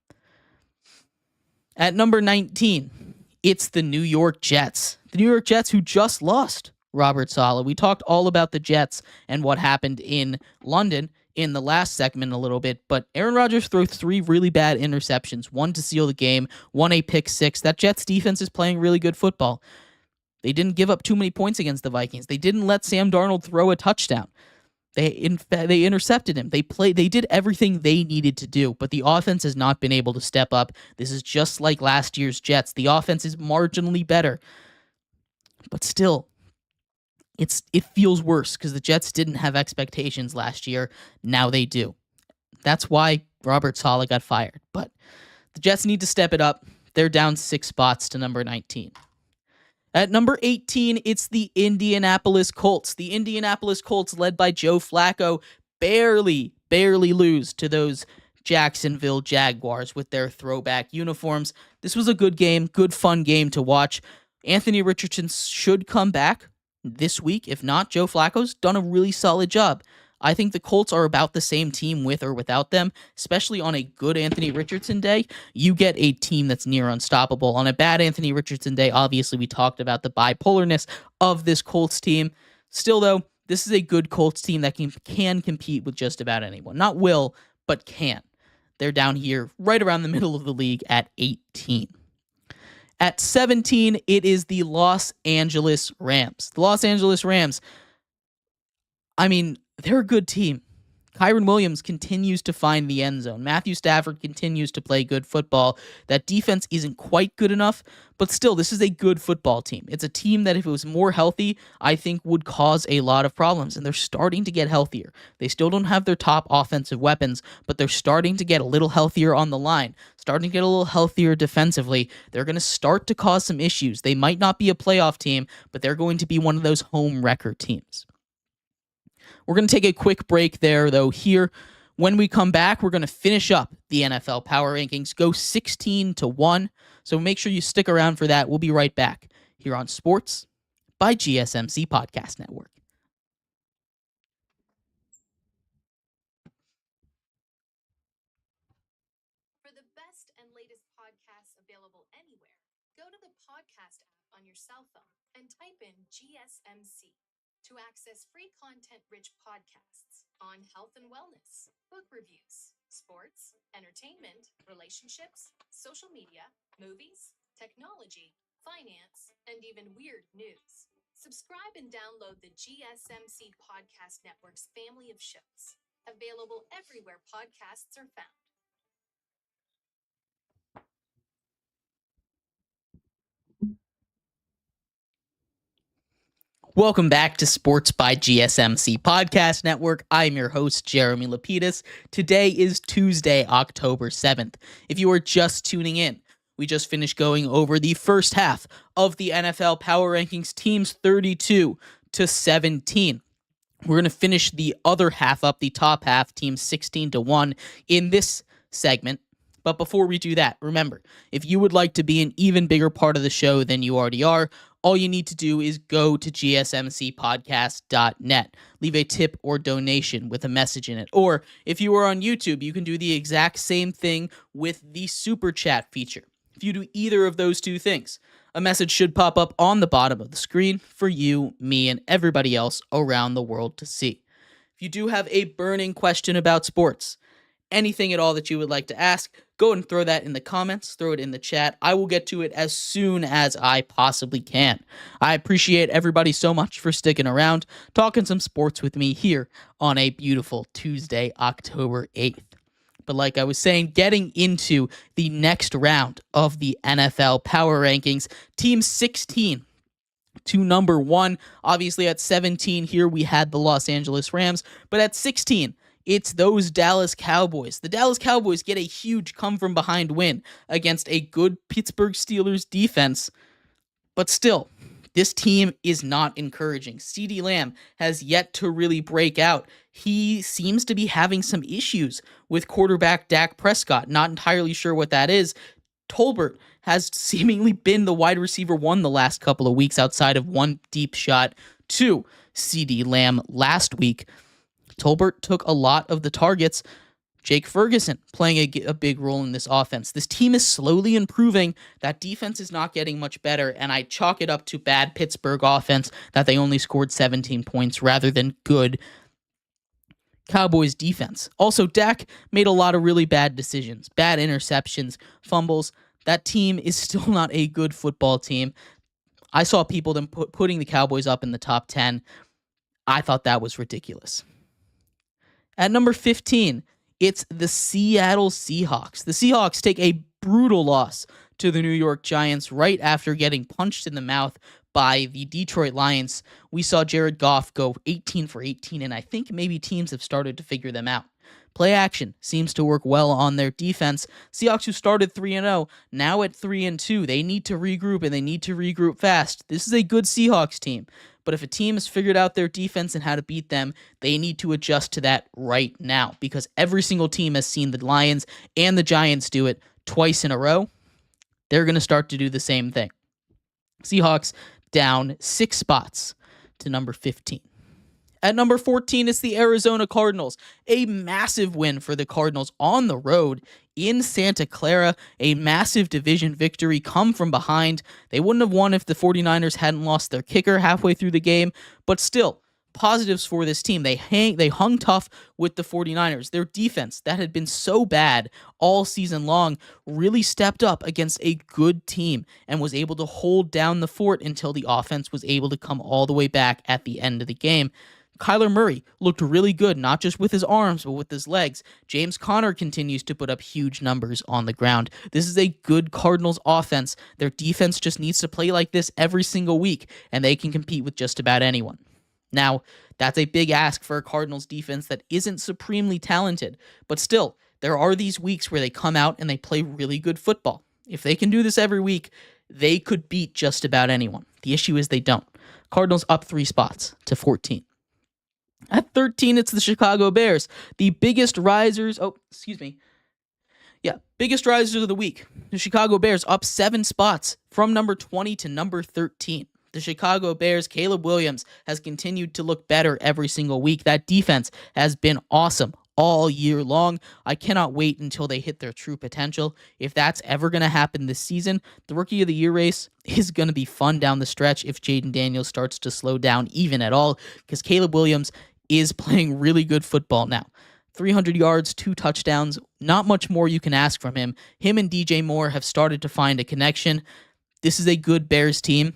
At number 19, it's the New York Jets. The New York Jets, who just lost Robert Salah. We talked all about the Jets and what happened in London in the last segment a little bit, but Aaron Rodgers threw 3 really bad interceptions, 1 to seal the game, 1 a pick 6. That Jets defense is playing really good football. They didn't give up too many points against the Vikings. They didn't let Sam Darnold throw a touchdown. They intercepted him. They did everything they needed to do, but the offense has not been able to step up. This is just like last year's Jets. The offense is marginally better, but still, it feels worse because the Jets didn't have expectations last year. Now they do. That's why Robert Salah got fired. But the Jets need to step it up. They're down 6 spots to number 19. At number 18, it's the Indianapolis Colts. The Indianapolis Colts, led by Joe Flacco, barely lose to those Jacksonville Jaguars with their throwback uniforms. This was a good game, good fun game to watch. Anthony Richardson should come back this week. If not, Joe Flacco's done a really solid job. I think the Colts are about the same team with or without them, especially on a good Anthony Richardson day. You get a team that's near unstoppable. On a bad Anthony Richardson day, obviously we talked about the bipolarness of this Colts team. Still, though, This is a good Colts team that can compete with just about anyone. Not will, but can. They're down here right around the middle of the league at 18. At 17, it is the Los Angeles Rams. The Los Angeles Rams, I mean, they're a good team. Kyron Williams continues to find the end zone. Matthew Stafford continues to play good football. That defense isn't quite good enough, but still, this is a good football team. It's a team that if it was more healthy, I think would cause a lot of problems, and they're starting to get healthier. They still don't have their top offensive weapons, but they're starting to get a little healthier on the line, starting to get a little healthier defensively. They're going to start to cause some issues. They might not be a playoff team, but they're going to be one of those home wrecker teams. We're going to take a quick break there, though, here. When we come back, we're going to finish up the NFL Power Rankings, go 16-1. So make sure you stick around for that. We'll be right back here on Sports by GSMC Podcast Network. For the best and latest podcasts available anywhere, go to the podcast app on your cell phone and type in GSMC. To access free content-rich podcasts on health and wellness, book reviews, sports, entertainment, relationships, social media, movies, technology, finance, and even weird news. Subscribe and download the GSMC Podcast Network's family of shows, available everywhere podcasts are found. Welcome back to Sports by GSMC Podcast Network. I'm your host, Jeremy Lapidus. Today is Tuesday, October 7th. If you are just tuning in, we just finished going over the first half of the NFL Power Rankings, teams 32-17. We're going to finish the other half up, the top half, teams 16-1 in this segment. But before we do that, remember, if you would like to be an even bigger part of the show than you already are, all you need to do is go to gsmcpodcast.net. Leave a tip or donation with a message in it. Or if you are on YouTube, you can do the exact same thing with the Super Chat feature. If you do either of those two things, a message should pop up on the bottom of the screen for you, me, and everybody else around the world to see. If you do have a burning question about sports, anything at all that you would like to ask, go and throw that in the comments, throw it in the chat. I will get to it as soon as I possibly can. I appreciate everybody so much for sticking around, talking some sports with me here on a beautiful Tuesday, October 8th. But like I was saying, getting into the next round of the NFL Power Rankings, Team 16 to number 1. Obviously at 17 here we had the Los Angeles Rams, but at 16, it's those Dallas Cowboys. The Dallas Cowboys get a huge come-from-behind win against a good Pittsburgh Steelers defense. But still, this team is not encouraging. CeeDee Lamb has yet to really break out. He seems to be having some issues with quarterback Dak Prescott. Not entirely sure what that is. Tolbert has seemingly been the wide receiver one the last couple of weeks outside of one deep shot to CeeDee Lamb last week. Tolbert took a lot of the targets. Jake Ferguson playing a big role in this offense. This team is slowly improving. That defense is not getting much better, and I chalk it up to bad Pittsburgh offense that they only scored 17 points rather than good Cowboys defense. Also, Dak made a lot of really bad decisions, bad interceptions, fumbles. That team is still not a good football team. I saw people then putting the Cowboys up in the top 10. I thought that was ridiculous. At number 15, it's the Seattle Seahawks. The Seahawks take a brutal loss to the New York Giants right after getting punched in the mouth by the Detroit Lions. We saw Jared Goff go 18 for 18, and I think maybe teams have started to figure them out. Play action seems to work well on their defense. Seahawks, who started 3-0, now at 3-2. They need to regroup, and they need to regroup fast. This is a good Seahawks team. But if a team has figured out their defense and how to beat them, they need to adjust to that right now, because every single team has seen the Lions and the Giants do it twice in a row. They're going to start to do the same thing. Seahawks down 6 spots to number 15. At number 14, it's the Arizona Cardinals. A massive win for the Cardinals on the road in Santa Clara. A massive division victory, come from behind. They wouldn't have won if the 49ers hadn't lost their kicker halfway through the game, but still, positives for this team. They hung tough with the 49ers. Their defense, that had been so bad all season long, really stepped up against a good team and was able to hold down the fort until the offense was able to come all the way back at the end of the game. Kyler Murray looked really good, not just with his arms, but with his legs. James Conner continues to put up huge numbers on the ground. This is a good Cardinals offense. Their defense just needs to play like this every single week, and they can compete with just about anyone. Now, that's a big ask for a Cardinals defense that isn't supremely talented, but still, there are these weeks where they come out and they play really good football. If they can do this every week, they could beat just about anyone. The issue is they don't. Cardinals up 3 spots to 14. At 13, it's the Chicago Bears, the biggest risers. Biggest risers of the week. The Chicago Bears up 7 spots from number 20 to number 13. The Chicago Bears, Caleb Williams, has continued to look better every single week. That defense has been awesome all year long. I cannot wait until they hit their true potential. If that's ever going to happen this season, the Rookie of the Year race is going to be fun down the stretch if Jaden Daniels starts to slow down even at all, because Caleb Williams is playing really good football now. 300 yards, 2 touchdowns, not much more you can ask from him. Him and DJ Moore have started to find a connection. This is a good Bears team.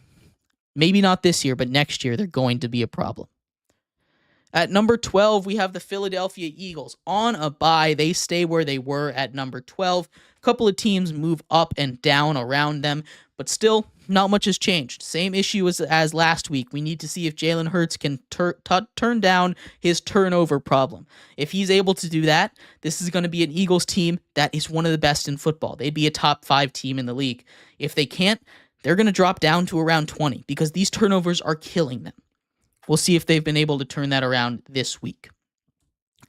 Maybe not this year, but next year they're going to be a problem. At number 12, we have the Philadelphia Eagles. On a bye, they stay where they were at number 12. A couple of teams move up and down around them, but still, not much has changed. Same issue as last week. We need to see if Jalen Hurts can turn down his turnover problem. If he's able to do that, this is going to be an Eagles team that is one of the best in football. They'd be a top 5 team in the league. If they can't, they're going to drop down to around 20 because these turnovers are killing them. We'll see if they've been able to turn that around this week.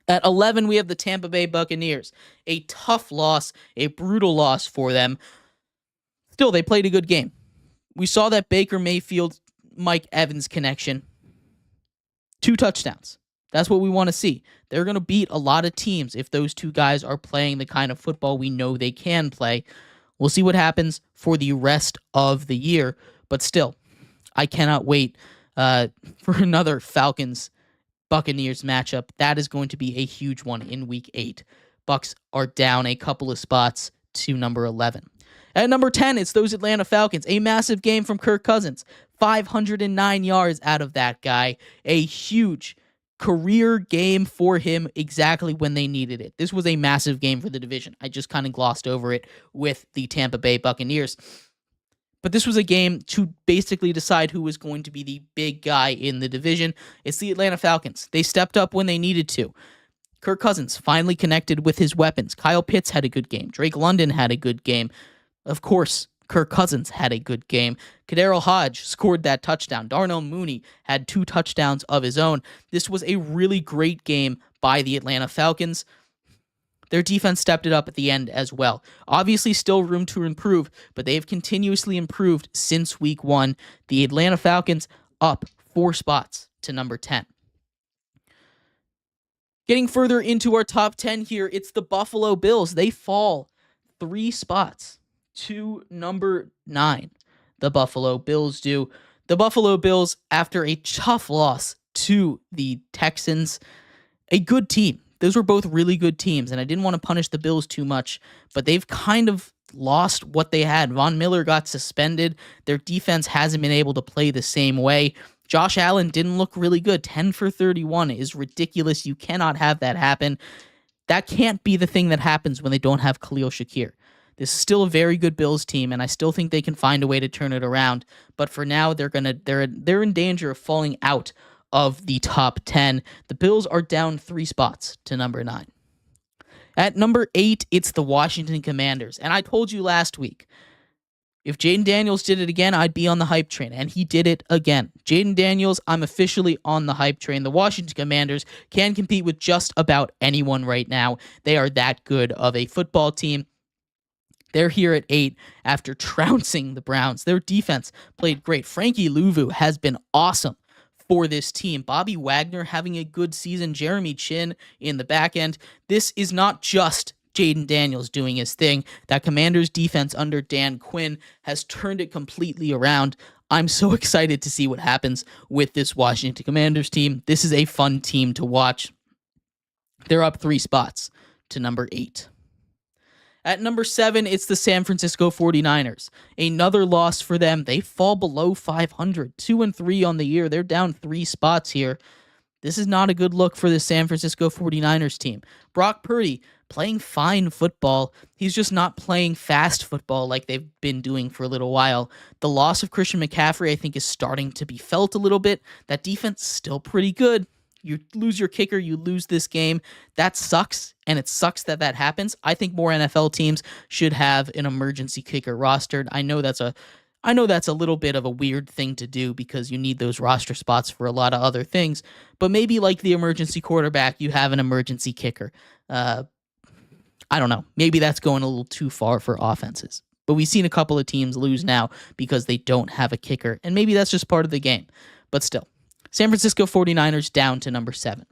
At 11, we have the Tampa Bay Buccaneers. A tough loss, a brutal loss for them. Still, they played a good game. We saw that Baker Mayfield-Mike Evans connection. 2 touchdowns. That's what we want to see. They're going to beat a lot of teams if those 2 guys are playing the kind of football we know they can play. We'll see what happens for the rest of the year. But still, I cannot wait for another Falcons-Buccaneers matchup. That is going to be a huge one in Week 8. Bucs are down a couple of spots to number 11. At number 10, it's those Atlanta Falcons. A massive game from Kirk Cousins. 509 yards out of that guy. A huge career game for him exactly when they needed it. This was a massive game for the division. I just kind of glossed over it with the Tampa Bay Buccaneers. But this was a game to basically decide who was going to be the big guy in the division. It's the Atlanta Falcons. They stepped up when they needed to. Kirk Cousins finally connected with his weapons. Kyle Pitts had a good game. Drake London had a good game. Of course, Kirk Cousins had a good game. Kadarius Hodge scored that touchdown. Darnell Mooney had 2 touchdowns of his own. This was a really great game by the Atlanta Falcons. Their defense stepped it up at the end as well. Obviously, still room to improve, but they've continuously improved since week 1. The Atlanta Falcons up 4 spots to number 10. Getting further into our top 10 here, it's the Buffalo Bills. They fall 3 spots to number 9. The Buffalo Bills do. The Buffalo Bills, after a tough loss to the Texans, a good team. Those were both really good teams, and I didn't want to punish the Bills too much, but they've kind of lost what they had. Von Miller got suspended. Their defense hasn't been able to play the same way. Josh Allen didn't look really good. 10 for 31 is ridiculous. You cannot have that happen. That can't be the thing that happens when they don't have Khalil Shakir. This is still a very good Bills team, and I still think they can find a way to turn it around. But for now, they're in danger of falling out of the top 10. The Bills are down 3 spots to number 9. At number 8, it's the Washington Commanders. And I told you last week, if Jaden Daniels did it again, I'd be on the hype train. And he did it again. Jaden Daniels, I'm officially on the hype train. The Washington Commanders can compete with just about anyone right now. They are that good of a football team. They're here at 8 after trouncing the Browns. Their defense played great. Frankie Louvu has been awesome for this team. Bobby Wagner having a good season. Jeremy Chin in the back end. This is not just Jaden Daniels doing his thing. That Commanders defense under Dan Quinn has turned it completely around. I'm so excited to see what happens with this Washington Commanders team. This is a fun team to watch. They're up 3 spots to number 8. At number 7, it's the San Francisco 49ers. Another loss for them. They fall below 500, 2-3 on the year. They're down 3 spots here. This is not a good look for the San Francisco 49ers team. Brock Purdy playing fine football. He's just not playing fast football like they've been doing for a little while. The loss of Christian McCaffrey, I think, is starting to be felt a little bit. That defense is still pretty good. You lose your kicker, you lose this game. That sucks, and it sucks that that happens. I think more NFL teams should have an emergency kicker rostered. I know that's a little bit of a weird thing to do because you need those roster spots for a lot of other things, but maybe like the emergency quarterback, you have an emergency kicker. I don't know. Maybe that's going a little too far for offenses. But we've seen a couple of teams lose now because they don't have a kicker, and maybe that's just part of the game. But still, San Francisco 49ers down to number 7.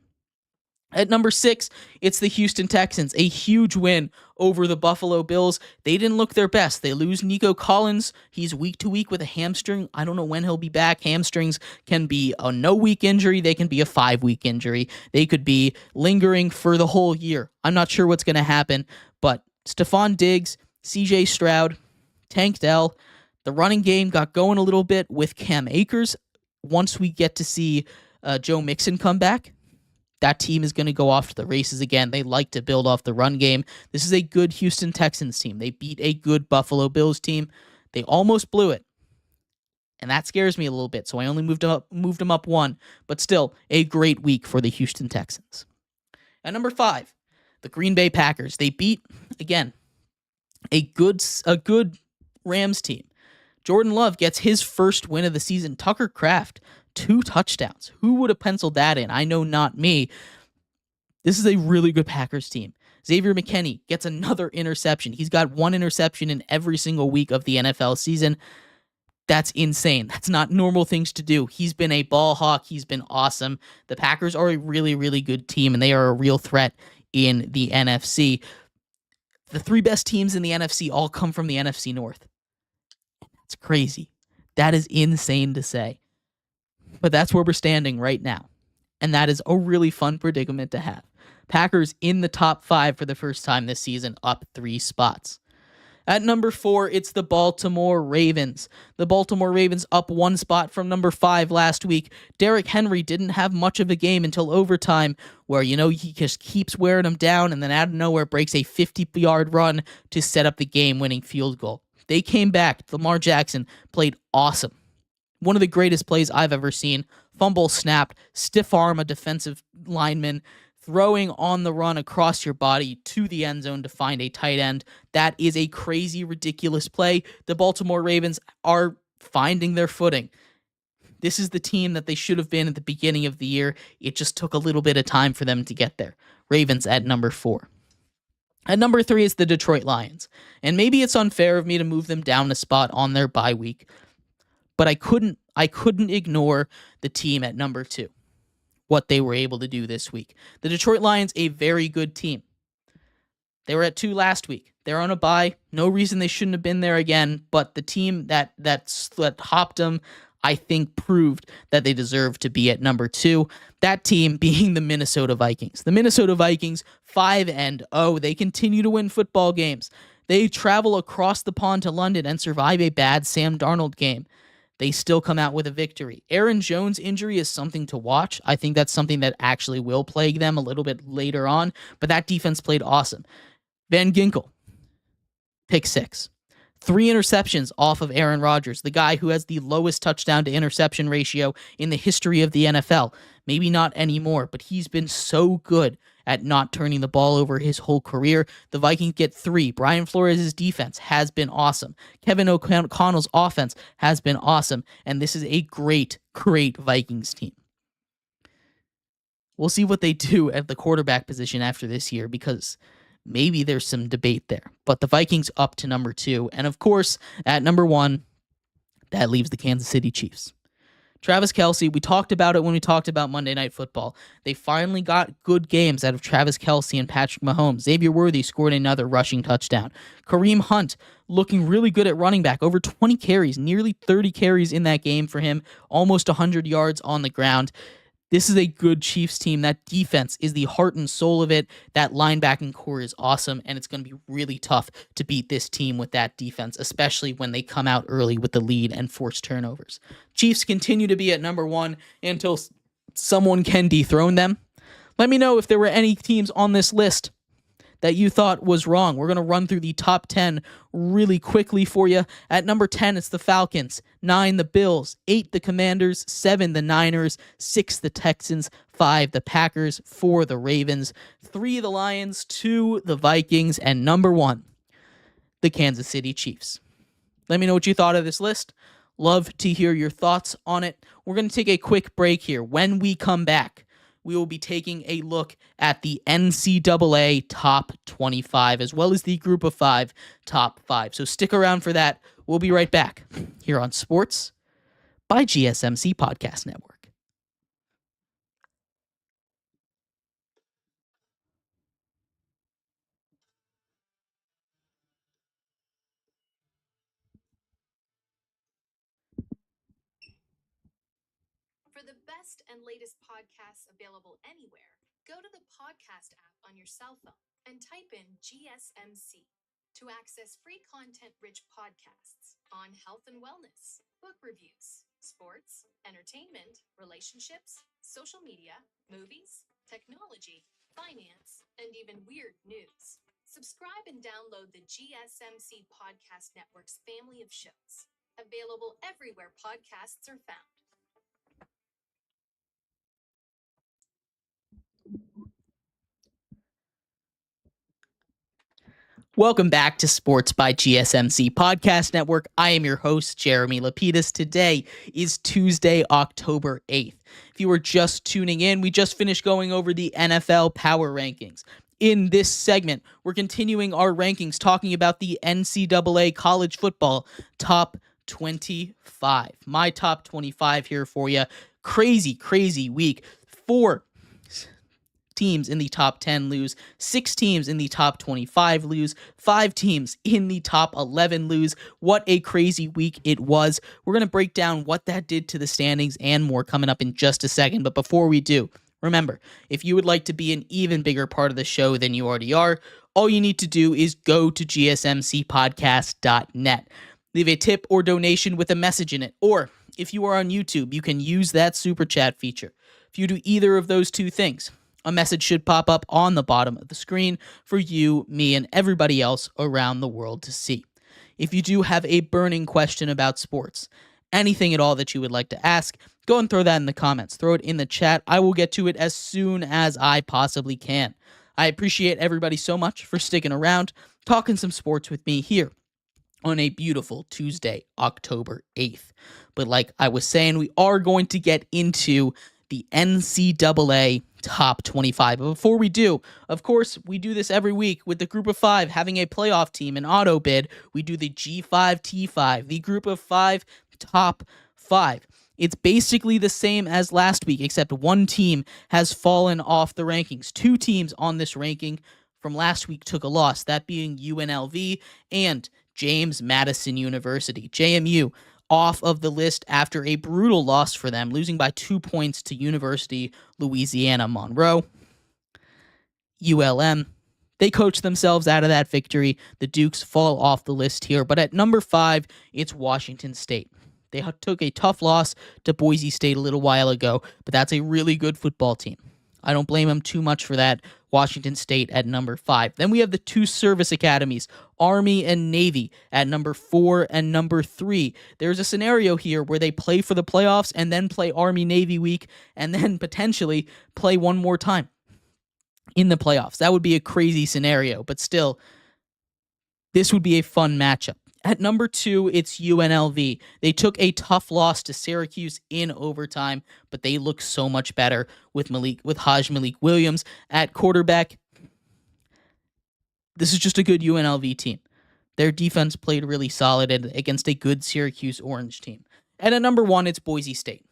At number 6, it's the Houston Texans. A huge win over the Buffalo Bills. They didn't look their best. They lose Nico Collins. He's week to week with a hamstring. I don't know when he'll be back. Hamstrings can be a no-week injury. They can be a 5-week injury. They could be lingering for the whole year. I'm not sure what's going to happen, but Stephon Diggs, CJ Stroud, Tank Dell, the running game got going a little bit with Cam Akers. Once we get to see Joe Mixon come back, that team is going to go off to the races again. They like to build off the run game. This is a good Houston Texans team. They beat a good Buffalo Bills team. They almost blew it, and that scares me a little bit, so I only moved them up 1, but still a great week for the Houston Texans. At number 5, the Green Bay Packers. They beat, again, a good Rams team. Jordan Love gets his first win of the season. Tucker Kraft, 2 touchdowns. Who would have penciled that in? I know not me. This is a really good Packers team. Xavier McKinney gets another interception. He's got 1 interception in every single week of the NFL season. That's insane. That's not normal things to do. He's been a ball hawk. He's been awesome. The Packers are a really, really good team, and they are a real threat in the NFC. The 3 best teams in the NFC all come from the NFC North. It's crazy. That is insane to say. But that's where we're standing right now. And that is a really fun predicament to have. Packers in the top 5 for the first time this season, up 3 spots. At number 4, it's the Baltimore Ravens. The Baltimore Ravens up 1 spot from number 5 last week. Derrick Henry didn't have much of a game until overtime, where, he just keeps wearing them down and then out of nowhere breaks a 50-yard run to set up the game-winning field goal. They came back. Lamar Jackson played awesome. One of the greatest plays I've ever seen. Fumble snapped, stiff arm a defensive lineman, throwing on the run across your body to the end zone to find a tight end. That is a crazy, ridiculous play. The Baltimore Ravens are finding their footing. This is the team that they should have been at the beginning of the year. It just took a little bit of time for them to get there. Ravens at number 4. At number 3 is the Detroit Lions. And maybe it's unfair of me to move them down a spot on their bye week, but I couldn't ignore the team at number 2, what they were able to do this week. The Detroit Lions, a very good team. They were at 2 last week. They're on a bye. No reason they shouldn't have been there again, but the team that hopped them, I think, proved that they deserve to be at number 2. That team being the Minnesota Vikings. The Minnesota Vikings, 5-0. They continue to win football games. They travel across the pond to London and survive a bad Sam Darnold game. They still come out with a victory. Aaron Jones' injury is something to watch. I think that's something that actually will plague them a little bit later on, but that defense played awesome. Van Ginkel, pick 6. 3 interceptions off of Aaron Rodgers, the guy who has the lowest touchdown to interception ratio in the history of the NFL. Maybe not anymore, but he's been so good at not turning the ball over his whole career. The Vikings get 3. Brian Flores' defense has been awesome. Kevin O'Connell's offense has been awesome, and this is a great, great Vikings team. We'll see what they do at the quarterback position after this year, because maybe there's some debate there. But the Vikings up to number 2. And of course, at number 1, that leaves the Kansas City Chiefs. Travis Kelce, we talked about it when we talked about Monday Night Football. They finally got good games out of Travis Kelce and Patrick Mahomes. Xavier Worthy scored another rushing touchdown. Kareem Hunt looking really good at running back. Over 20 carries, nearly 30 carries in that game for him. Almost 100 yards on the ground. This is a good Chiefs team. That defense is the heart and soul of it. That linebacking core is awesome, and it's going to be really tough to beat this team with that defense, especially when they come out early with the lead and force turnovers. Chiefs continue to be at number one until someone can dethrone them. Let me know if there were any teams on this list that you thought was wrong. We're going to run through the top 10 really quickly for you. At number 10, it's the Falcons. 9, the Bills. 8, the Commanders. 7, the Niners. 6, the Texans. 5, the Packers. 4, the Ravens. 3, the Lions. 2, the Vikings. And number 1, the Kansas City Chiefs. Let me know what you thought of this list. Love to hear your thoughts on it. We're going to take a quick break here. When we come back, we will be taking a look at the NCAA Top 25, as well as the Group of 5 Top 5. So stick around for that. We'll be right back here on Sports by GSMC Podcast Network. For the best and latest podcasts available anywhere, go to the podcast app on your cell phone and type in GSMC to access free content-rich podcasts on health and wellness, book reviews, sports, entertainment, relationships, social media, movies, technology, finance, and even weird news. Subscribe and download the GSMC Podcast Network's family of shows, available everywhere podcasts are found. Welcome back to Sports by GSMC Podcast Network. I am your host, Jeremy Lapidus. Today is Tuesday, October 8th. If you were just tuning in, we just finished going over the NFL Power Rankings. In this segment, we're continuing our rankings talking about the NCAA College Football Top 25. My top 25 here for you. Crazy week. 4 teams in the top 10 lose, 6 teams in the top 25 lose, 5 teams in the top 11 lose. What a crazy week it was. We're going to break down what that did to the standings and more coming up in just a second. But before we do, remember, if you would like to be an even bigger part of the show than you already are, all you need to do is go to gsmcpodcast.net. Leave a tip or donation with a message in it. Or if you are on YouTube, you can use that super chat feature. If you do either of those two things, a message should pop up on the bottom of the screen for you, me, and everybody else around the world to see. If you do have a burning question about sports, anything at all that you would like to ask, go and throw that in the comments. Throw it in the chat. I will get to it as soon as I possibly can. I appreciate everybody so much for sticking around, talking some sports with me here on a beautiful Tuesday, October 8th. But like I was saying, we are going to get into the NCAA Top 25. But before we do, of course, we do this every week with the Group of 5 having a playoff team, an auto bid. We do the G5T5, the Group of 5 Top 5. It's basically the same as last week, except one team has fallen off the rankings. 2 teams on this ranking from last week took a loss, that being UNLV and James Madison University. JMU off of the list after a brutal loss for them, losing by 2 points to University Louisiana Monroe. ULM, they coached themselves out of that victory. The Dukes fall off the list here, but at number 5, it's Washington State. They took a tough loss to Boise State a little while ago, but that's a really good football team. I don't blame them too much for that. Washington State at number 5. Then we have the 2 service academies, Army and Navy, at number 4 and number 3. There's a scenario here where they play for the playoffs and then play Army-Navy week and then potentially play one more time in the playoffs. That would be a crazy scenario, but still, this would be a fun matchup. At number 2, it's UNLV. They took a tough loss to Syracuse in overtime, but they look so much better with Haj Malik Williams at quarterback. This is just a good UNLV team. Their defense played really solid against a good Syracuse Orange team. And at number 1, it's Boise State.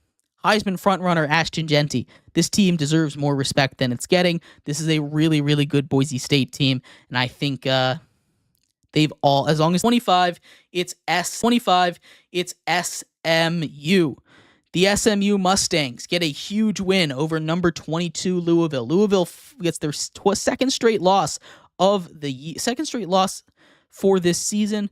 Heisman frontrunner Ashton Genty. This team deserves more respect than it's getting. This is a really, really good Boise State team, and I think they've all, as long as 25, it's SMU. The SMU Mustangs get a huge win over number 22 Louisville. Louisville gets their second straight loss for this season.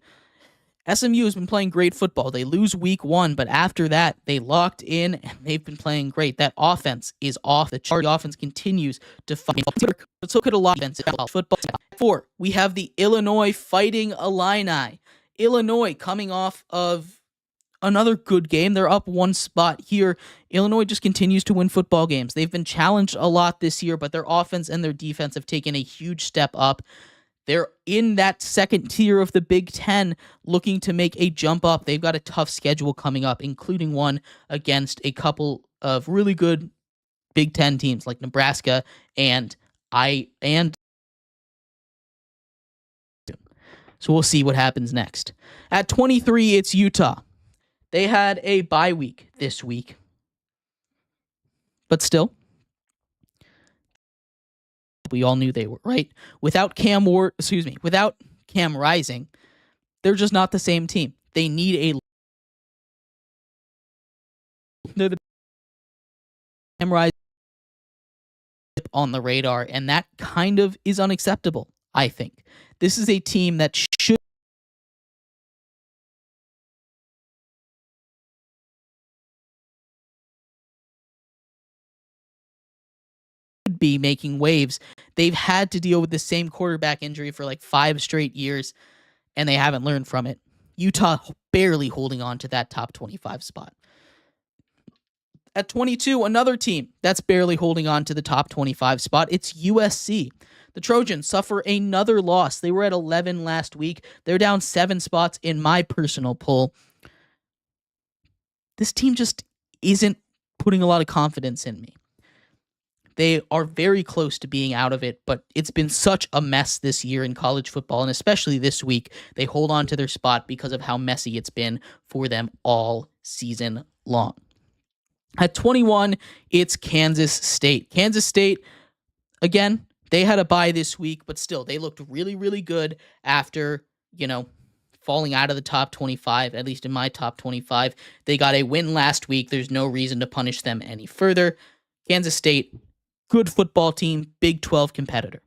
SMU has been playing great football. They lose week 1, but after that, they locked in and they've been playing great. That offense is off the chart. The offense continues to fight. But so could a lot of offensive football. 4, we have the Illinois Fighting Illini. Illinois coming off of another good game. They're up 1 spot here. Illinois just continues to win football games. They've been challenged a lot this year, but their offense and their defense have taken a huge step up. They're in that second tier of the Big Ten looking to make a jump up. They've got a tough schedule coming up, including one against a couple of really good Big Ten teams like Nebraska and so we'll see what happens next. At 23, it's Utah. They had a bye week this week, but still, we all knew they were, right? Without Cam Rising, they're just not the same team. They need Cam Rising on the radar, and that kind of is unacceptable, I think. This is a team that should be making waves. They've had to deal with the same quarterback injury for like 5 straight years, and they haven't learned from it. Utah barely holding on to that top 25 spot. At 22, another team that's barely holding on to the top 25 spot, it's USC. The Trojans suffer another loss. They were at 11 last week. They're down 7 spots in my personal poll. This team just isn't putting a lot of confidence in me. They are very close to being out of it, but it's been such a mess this year in college football, and especially this week, they hold on to their spot because of how messy it's been for them all season long. At 21, it's Kansas State. Kansas State, again, they had a bye this week, but still, they looked really, really good after, falling out of the top 25, at least in my top 25. They got a win last week. There's no reason to punish them any further. Kansas State, good football team, Big 12 competitor.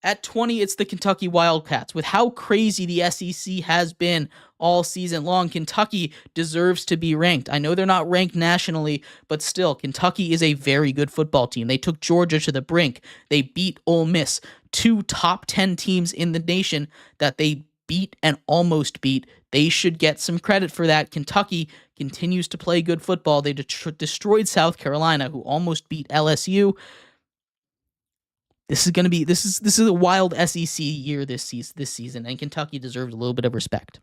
At 20, it's the Kentucky Wildcats. With how crazy the SEC has been all season long, Kentucky deserves to be ranked. I know they're not ranked nationally, but still, Kentucky is a very good football team. They took Georgia to the brink. They beat Ole Miss, 2 top 10 teams in the nation that they beat and almost beat. They should get some credit for that. Kentucky continues to play good football. They destroyed South Carolina, who almost beat LSU. This is a wild SEC year this season, and Kentucky deserves a little bit of respect.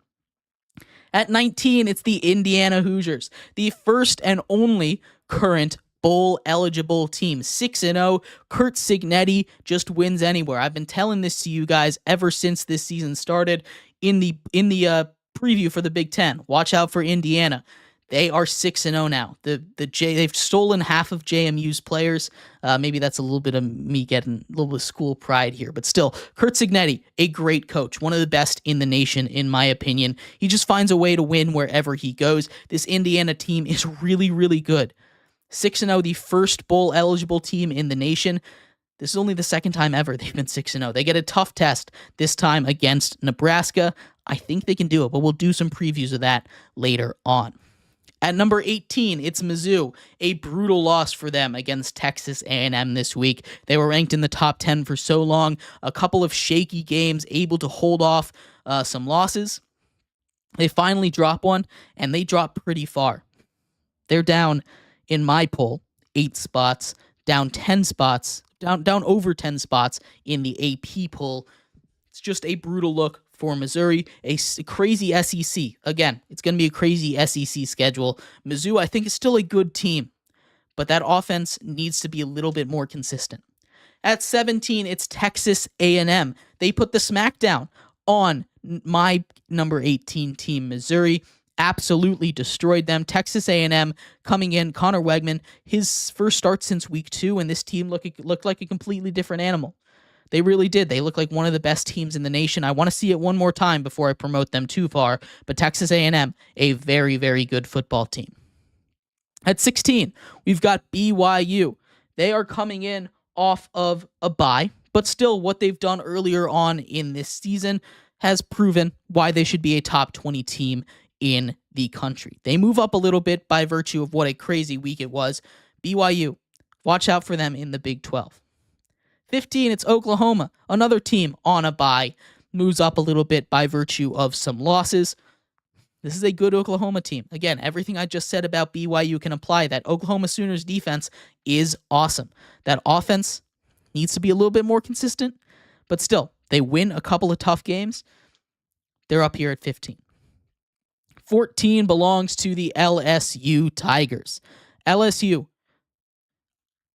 At 19, it's the Indiana Hoosiers, the first and only current bowl-eligible team. 6-0, Curt Cignetti just wins anywhere. I've been telling this to you guys ever since this season started in the preview for the Big Ten. Watch out for Indiana. They are 6-0 now. They've stolen half of JMU's players. Maybe that's a little bit of me getting a little bit of school pride here, but still, Curt Cignetti, a great coach, one of the best in the nation, in my opinion. He just finds a way to win wherever he goes. This Indiana team is really, really good. 6-0, the first bowl-eligible team in the nation. This is only the second time ever they've been 6-0. They get a tough test this time against Nebraska. I think they can do it, but we'll do some previews of that later on. At number 18, it's Mizzou, a brutal loss for them against Texas A&M this week. They were ranked in the top 10 for so long, a couple of shaky games, able to hold off some losses. They finally drop one, and they drop pretty far. They're down, in my poll, 8 spots, down 10 spots, down over 10 spots in the AP poll. It's just a brutal look for Missouri, a crazy SEC. Again, it's going to be a crazy SEC schedule. Mizzou, I think, is still a good team, but that offense needs to be a little bit more consistent. At 17, it's Texas A&M. They put the smackdown on my number 18 team, Missouri. absolutely destroyed them. Texas A&M coming in, Connor Wegman, his first start since week 2, and this team looked like a completely different animal. They really did. They look like one of the best teams in the nation. I want to see it one more time before I promote them too far, but Texas A&M, a very, very good football team. At 16, we've got BYU. They are coming in off of a bye, but still what they've done earlier on in this season has proven why they should be a top 20 team in the country. They move up a little bit by virtue of what a crazy week it was. BYU, watch out for them in the Big 12. 15, it's Oklahoma, another team on a bye, moves up a little bit by virtue of some losses. This is a good Oklahoma team. Again, everything I just said about BYU can apply. That Oklahoma Sooners defense is awesome. That offense needs to be a little bit more consistent, but still, they win a couple of tough games. They're up here at 15. 14 belongs to the LSU Tigers. LSU,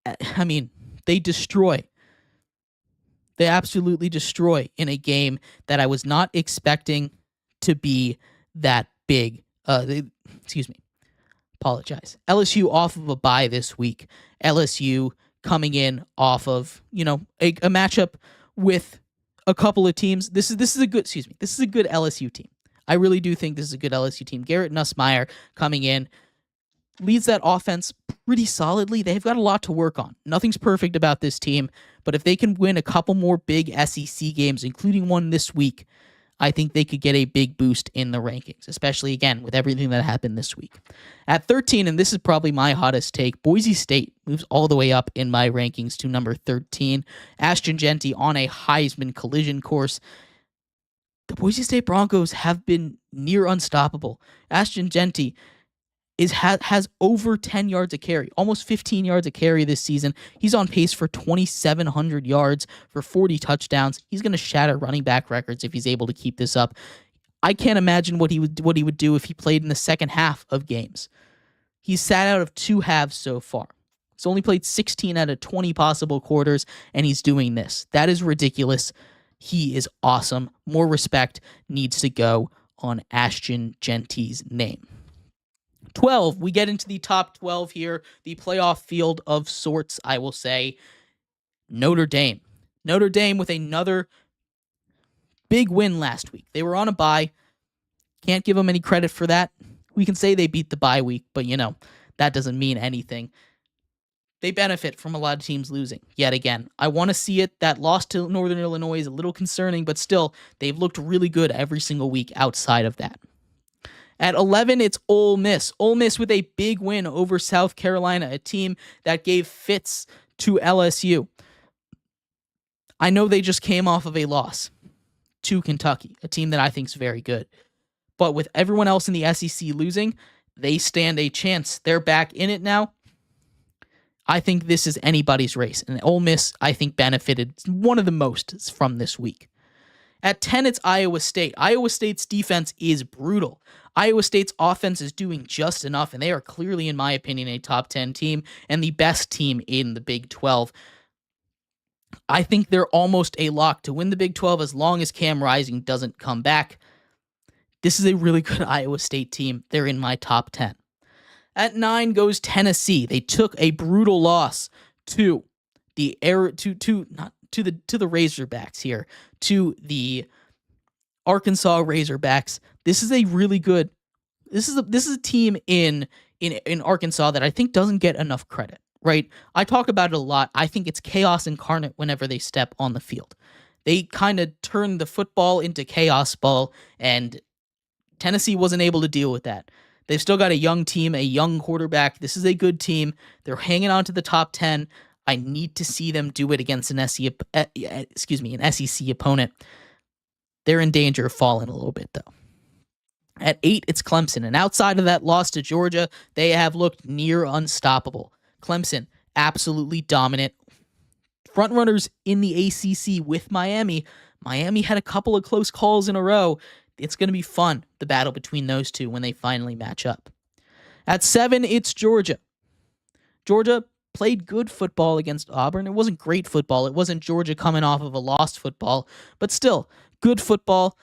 I mean, they destroy. They absolutely destroy in a game that I was not expecting to be that big. Apologize. LSU off of a bye this week. LSU coming in off of, a matchup with a couple of teams. This is a good LSU team. I really do think this is a good LSU team. Garrett Nussmeier coming in leads that offense pretty solidly. They've got a lot to work on. Nothing's perfect about this team, but if they can win a couple more big SEC games, including one this week, I think they could get a big boost in the rankings, especially, again, with everything that happened this week. At 13, and this is probably my hottest take, Boise State moves all the way up in my rankings to number 13. Ashton Jeanty on a Heisman collision course. The Boise State Broncos have been near unstoppable. Ashton Jeanty has over 10 yards a carry, almost 15 yards a carry this season. He's on pace for 2,700 yards for 40 touchdowns. He's going to shatter running back records if he's able to keep this up. I can't imagine what he would do if he played in the second half of games. He's sat out of 2 halves so far. He's only played 16 out of 20 possible quarters, and he's doing this. That is ridiculous. He is awesome. More respect needs to go on Ashton Jeanty's name. 12, we get into the top 12 here, the playoff field of sorts, I will say. Notre Dame. Notre Dame with another big win last week. They were on a bye. Can't give them any credit for that. We can say they beat the bye week, but that doesn't mean anything. They benefit from a lot of teams losing, yet again. I want to see it. That loss to Northern Illinois is a little concerning, but still, they've looked really good every single week outside of that. At 11, it's Ole Miss. Ole Miss with a big win over South Carolina, a team that gave fits to LSU. I know they just came off of a loss to Kentucky, a team that I think is very good. But with everyone else in the SEC losing, they stand a chance. They're back in it now. I think this is anybody's race. And Ole Miss, I think, benefited one of the most from this week. At 10, it's Iowa State. Iowa State's defense is brutal. Iowa State's offense is doing just enough, and they are clearly, in my opinion, a top 10 team and the best team in the Big 12. I think they're almost a lock to win the Big 12 as long as Cam Rising doesn't come back. This is a really good Iowa State team. They're in my top 10. At 9 goes Tennessee. They took a brutal loss to the Razorbacks here, to the Arkansas Razorbacks. This is a really good. This is a team in Arkansas that I think doesn't get enough credit. Right? I talk about it a lot. I think it's chaos incarnate whenever they step on the field. They kind of turn the football into chaos ball, and Tennessee wasn't able to deal with that. They've still got a young team, a young quarterback. This is a good team. They're hanging on to the top 10. I need to see them do it against an SEC opponent. They're in danger of falling a little bit, though. At 8, it's Clemson. And outside of that loss to Georgia, they have looked near unstoppable. Clemson, absolutely dominant. Frontrunners in the ACC with Miami. Miami had a couple of close calls in a row. It's going to be fun, the battle between those two when they finally match up. At 7, it's Georgia. Georgia played good football against Auburn. It wasn't great football. It wasn't Georgia coming off of a lost football, but still, good football.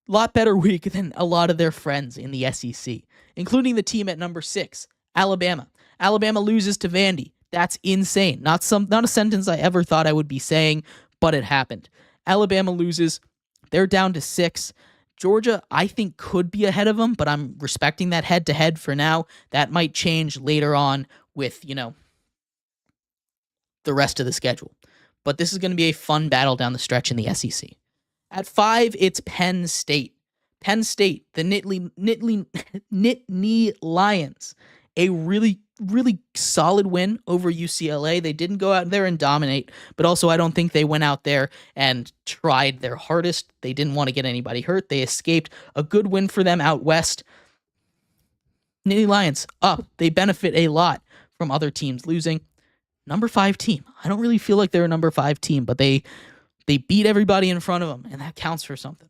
lot better week than a lot of their friends in the SEC, including the team at number 6, Alabama. Alabama loses to Vandy. That's insane. Not a sentence I ever thought I would be saying, but it happened. Alabama loses. They're down to 6. Georgia, I think, could be ahead of them, but I'm respecting that head-to-head for now. That might change later on with, the rest of the schedule. But this is going to be a fun battle down the stretch in the SEC. At 5, it's Penn State. Penn State, the Nittany Lions, a really, really solid win over UCLA. They didn't go out there and dominate, but also I don't think they went out there and tried their hardest. They didn't want to get anybody hurt. They escaped. A good win for them out west. Nittany Lions up. They benefit a lot from other teams losing. Number 5 team. I don't really feel like they're a number 5 team, but they beat everybody in front of them, and that counts for something.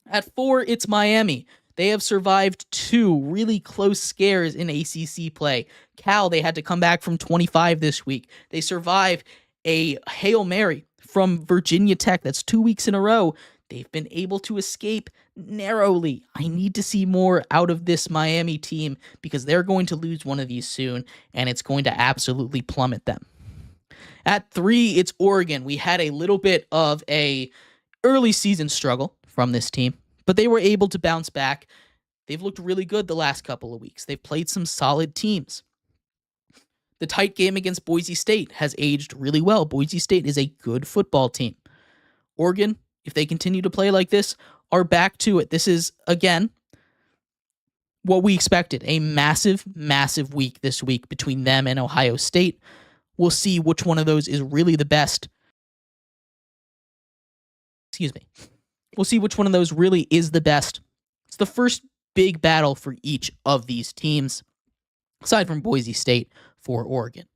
At 4, it's Miami. They have survived 2 really close scares in ACC play. Cal, they had to come back from 25 this week. They survive a Hail Mary from Virginia Tech. That's 2 weeks in a row. They've been able to escape narrowly. I need to see more out of this Miami team because they're going to lose one of these soon, and it's going to absolutely plummet them. At 3, it's Oregon. We had a little bit of a early season struggle from this team, but they were able to bounce back. They've looked really good the last couple of weeks. They've played some solid teams. The tight game against Boise State has aged really well. Boise State is a good football team. Oregon, if they continue to play like this, are back to it. This is, again, what we expected. A massive, massive week this week between them and Ohio State. We'll see which one of those is really the best. We'll see which one of those really is the best. It's the first big battle for each of these teams, aside from Boise State for Oregon.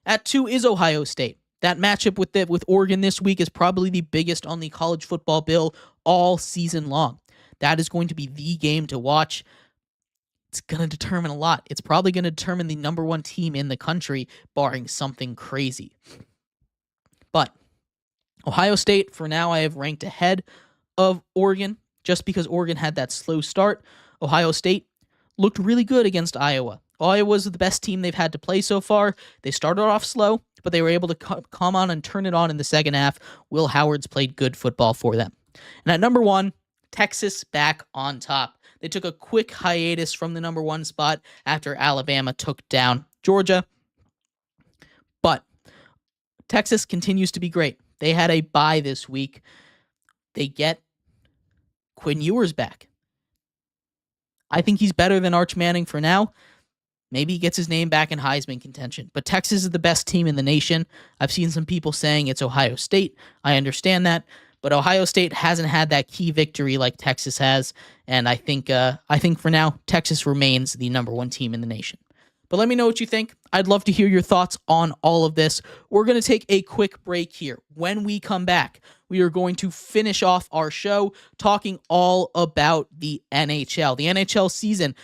At 2 is Ohio State. That matchup with Oregon this week is probably the biggest on the college football bill all season long. That is going to be the game to watch. It's going to determine a lot. It's probably going to determine the number 1 team in the country, barring something crazy. But Ohio State, for now, I have ranked ahead of Oregon, just because Oregon had that slow start. Ohio State looked really good against Iowa. Iowa's the best team they've had to play so far. They started off slow, but they were able to come on and turn it on in the second half. Will Howard's played good football for them. And at number 1, Texas back on top. They took a quick hiatus from the number 1 spot after Alabama took down Georgia. But Texas continues to be great. They had a bye this week. They get Quinn Ewers back. I think he's better than Arch Manning for now. Maybe he gets his name back in Heisman contention. But Texas is the best team in the nation. I've seen some people saying it's Ohio State. I understand that. But Ohio State hasn't had that key victory like Texas has. And I think for now, Texas remains the number 1 team in the nation. But let me know what you think. I'd love to hear your thoughts on all of this. We're going to take a quick break here. When we come back, we are going to finish off our show talking all about the NHL. The NHL season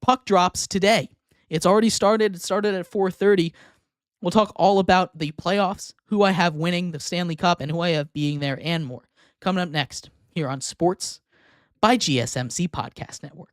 puck drops today. It's already started. It started at 4:30. We'll talk all about the playoffs, who I have winning the Stanley Cup, and who I have being there, and more. Coming up next here on Sports by GSMC Podcast Network.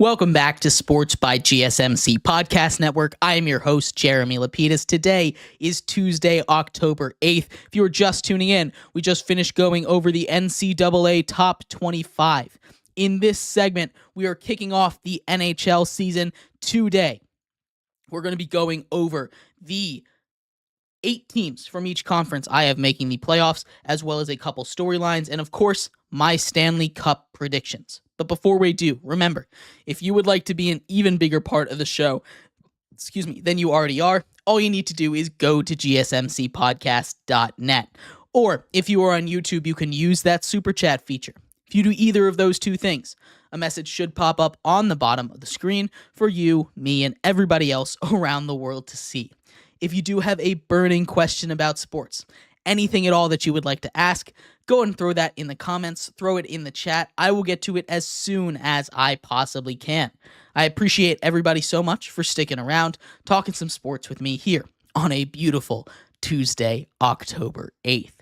Welcome back to Sports by GSMC Podcast Network. I am your host, Jeremy Lapidus. Today is Tuesday, October 8th. If you are just tuning in, we just finished going over the NCAA Top 25. In this segment, we are kicking off the NHL season today. We're going to be going over the 8 teams from each conference I have making the playoffs, as well as a couple storylines, and of course, my Stanley Cup predictions. But before we do, remember, if you would like to be an even bigger part of the show, than you already are, all you need to do is go to gsmcpodcast.net. Or if you are on YouTube, you can use that super chat feature. If you do either of those two things, a message should pop up on the bottom of the screen for you, me, and everybody else around the world to see. If you do have a burning question about sports, anything at all that you would like to ask, go and throw that in the comments, throw it in the chat. I will get to it as soon as I possibly can. I appreciate everybody so much for sticking around, talking some sports with me here on a beautiful Tuesday, October 8th.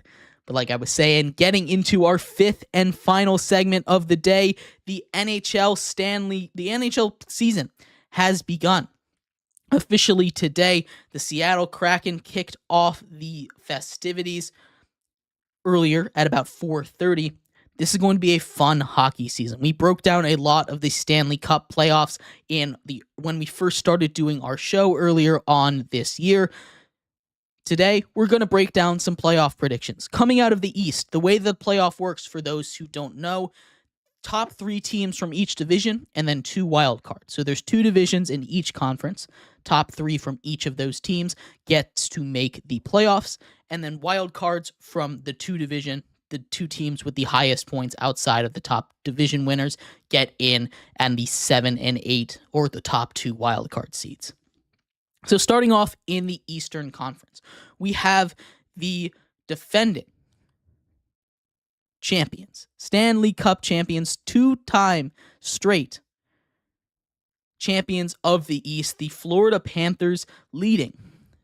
But like I was saying, getting into our 5th and final segment of the day, the NHL season has begun. Officially today, the Seattle Kraken kicked off the festivities earlier at about 4:30. This is going to be a fun hockey season. We broke down a lot of the Stanley Cup playoffs when we first started doing our show earlier on this year. Today, we're going to break down some playoff predictions. Coming out of the East, the way the playoff works, for those who don't know, top 3 teams from each division, and then 2 wild cards. So there's 2 divisions in each conference. Top 3 from each of those teams gets to make the playoffs, and then wild cards from the 2 teams with the highest points outside of the top division winners get in, and the 7 and 8, or the top 2 wild card seeds. So starting off in the Eastern Conference, we have the defending champions, Stanley Cup champions, 2-time straight champions of the East, the Florida Panthers, leading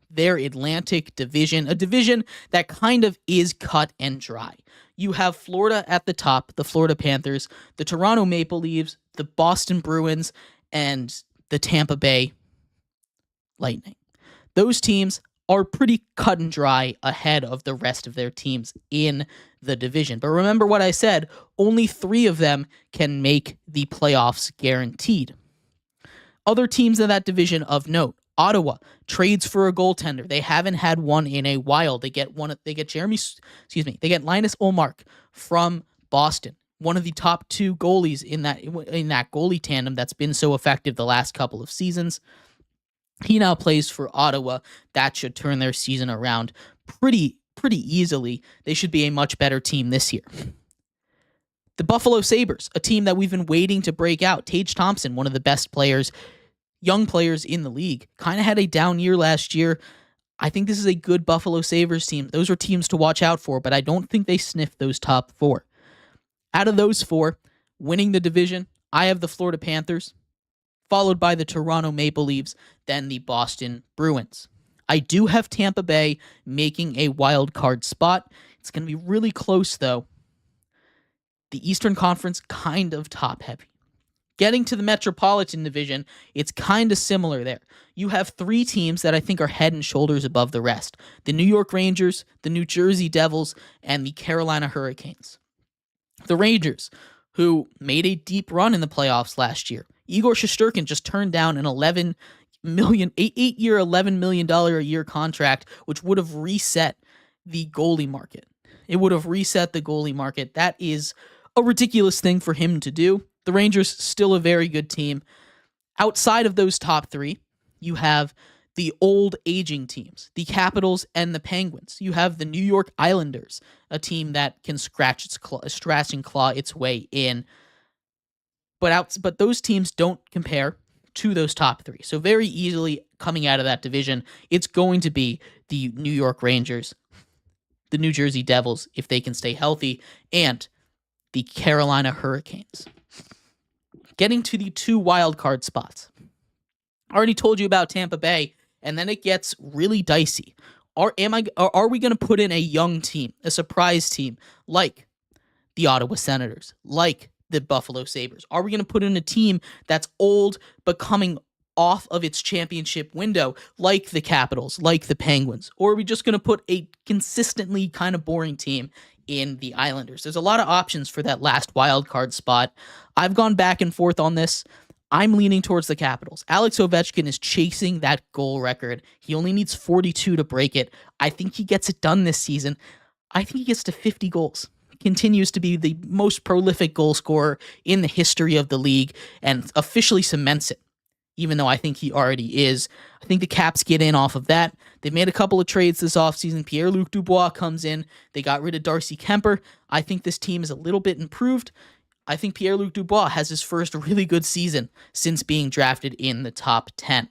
their Atlantic division, a division that kind of is cut and dry. You have Florida at the top, the Florida Panthers, the Toronto Maple Leafs, the Boston Bruins, and the Tampa Bay Lightning. Those teams are pretty cut and dry ahead of the rest of their teams in the division. But remember what I said, only 3 of them can make the playoffs guaranteed. Other teams in that division of note, Ottawa trades for a goaltender. They haven't had one in a while. They get Linus Ullmark from Boston, one of the top 2 goalies in that goalie tandem that's been so effective the last couple of seasons. He now plays for Ottawa. That should turn their season around pretty easily. They should be a much better team this year. The Buffalo Sabres, a team that we've been waiting to break out. Tage Thompson, one of the best young players in the league, kind of had a down year last year. I think this is a good Buffalo Sabres team. Those are teams to watch out for, but I don't think they sniff those top 4. Out of those 4, winning the division, I have the Florida Panthers, followed by the Toronto Maple Leafs, then the Boston Bruins. I do have Tampa Bay making a wild card spot. It's going to be really close, though. The Eastern Conference, kind of top-heavy. Getting to the Metropolitan Division, it's kind of similar there. You have 3 teams that I think are head and shoulders above the rest. The New York Rangers, the New Jersey Devils, and the Carolina Hurricanes. The Rangers, who made a deep run in the playoffs last year. Igor Shesterkin just turned down an 8-year, $11 million a year contract, which would have reset the goalie market. It would have reset the goalie market. That is a ridiculous thing for him to do. The Rangers, still a very good team. Outside of those top 3, you have the old aging teams, the Capitals and the Penguins. You have the New York Islanders, a team that can scratch and claw its way in. But those teams don't compare to those top 3. So very easily coming out of that division, it's going to be the New York Rangers, the New Jersey Devils, if they can stay healthy, and the Carolina Hurricanes. Getting to the 2 wildcard spots. I already told you about Tampa Bay, and then it gets really dicey. Are we going to put in a young team, a surprise team, like the Ottawa Senators, like the Buffalo Sabres? Are we going to put in a team that's old but coming off of its championship window, like the Capitals, like the Penguins? Or are we just going to put a consistently kind of boring team in the Islanders? There's a lot of options for that last wild card spot. I've gone back and forth on this. I'm leaning towards the Capitals. Alex Ovechkin is chasing that goal record. He only needs 42 to break it. I think he gets it done this season. I think he gets to 50 goals. Continues to be the most prolific goal scorer in the history of the league and officially cements it, even though I think he already is. I think the Caps get in off of that. They've made a couple of trades this offseason. Pierre-Luc Dubois comes in. They got rid of Darcy Kemper. I think this team is a little bit improved. I think Pierre-Luc Dubois has his first really good season since being drafted in the top 10.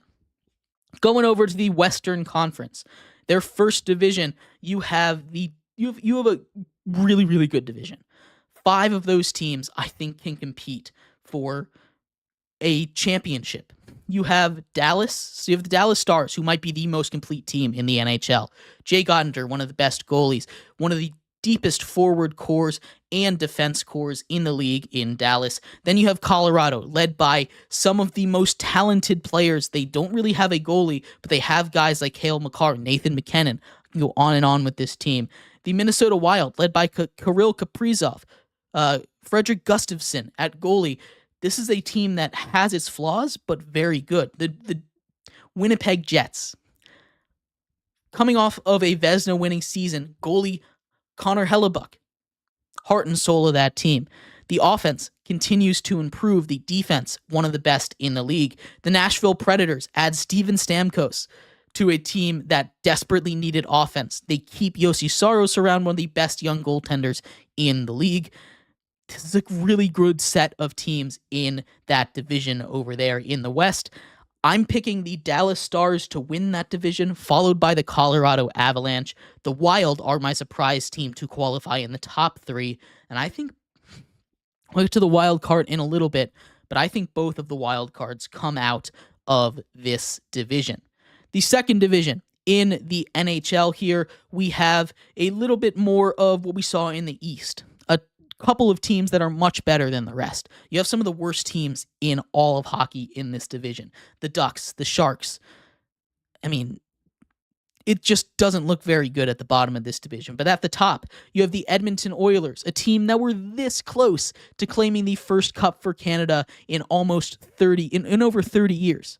Going over to the Western Conference, their first division, you have a really, really good division. 5 of those teams, I think, can compete for a championship. You have Dallas. So you have the Dallas Stars, who might be the most complete team in the NHL. Jay Gottinger, one of the best goalies, one of the deepest forward cores and defense cores in the league in Dallas. Then you have Colorado, led by some of the most talented players. They don't really have a goalie, but they have guys like Cale Makar, Nathan MacKinnon. I can go on and on with this team. The Minnesota Wild, led by Kirill Kaprizov, Frederick Gustafsson at goalie. This is a team that has its flaws, but very good. The Winnipeg Jets, coming off of a Vezina winning season, goalie Connor Hellebuck, heart and soul of that team. The offense continues to improve. The defense, one of the best in the league. The Nashville Predators add Steven Stamkos to a team that desperately needed offense. They keep Yossi Saros around, one of the best young goaltenders in the league. This is a really good set of teams in that division over there in the West. I'm picking the Dallas Stars to win that division, followed by the Colorado Avalanche. The Wild are my surprise team to qualify in the top 3, and I think we'll get to the wild card in a little bit, but I think both of the wild cards come out of this division. The second division in the NHL here, we have a little bit more of what we saw in the East. A couple of teams that are much better than the rest. You have some of the worst teams in all of hockey in this division. The Ducks, the Sharks. I mean, it just doesn't look very good at the bottom of this division. But at the top, you have the Edmonton Oilers, a team that were this close to claiming the first cup for Canada in over 30 years.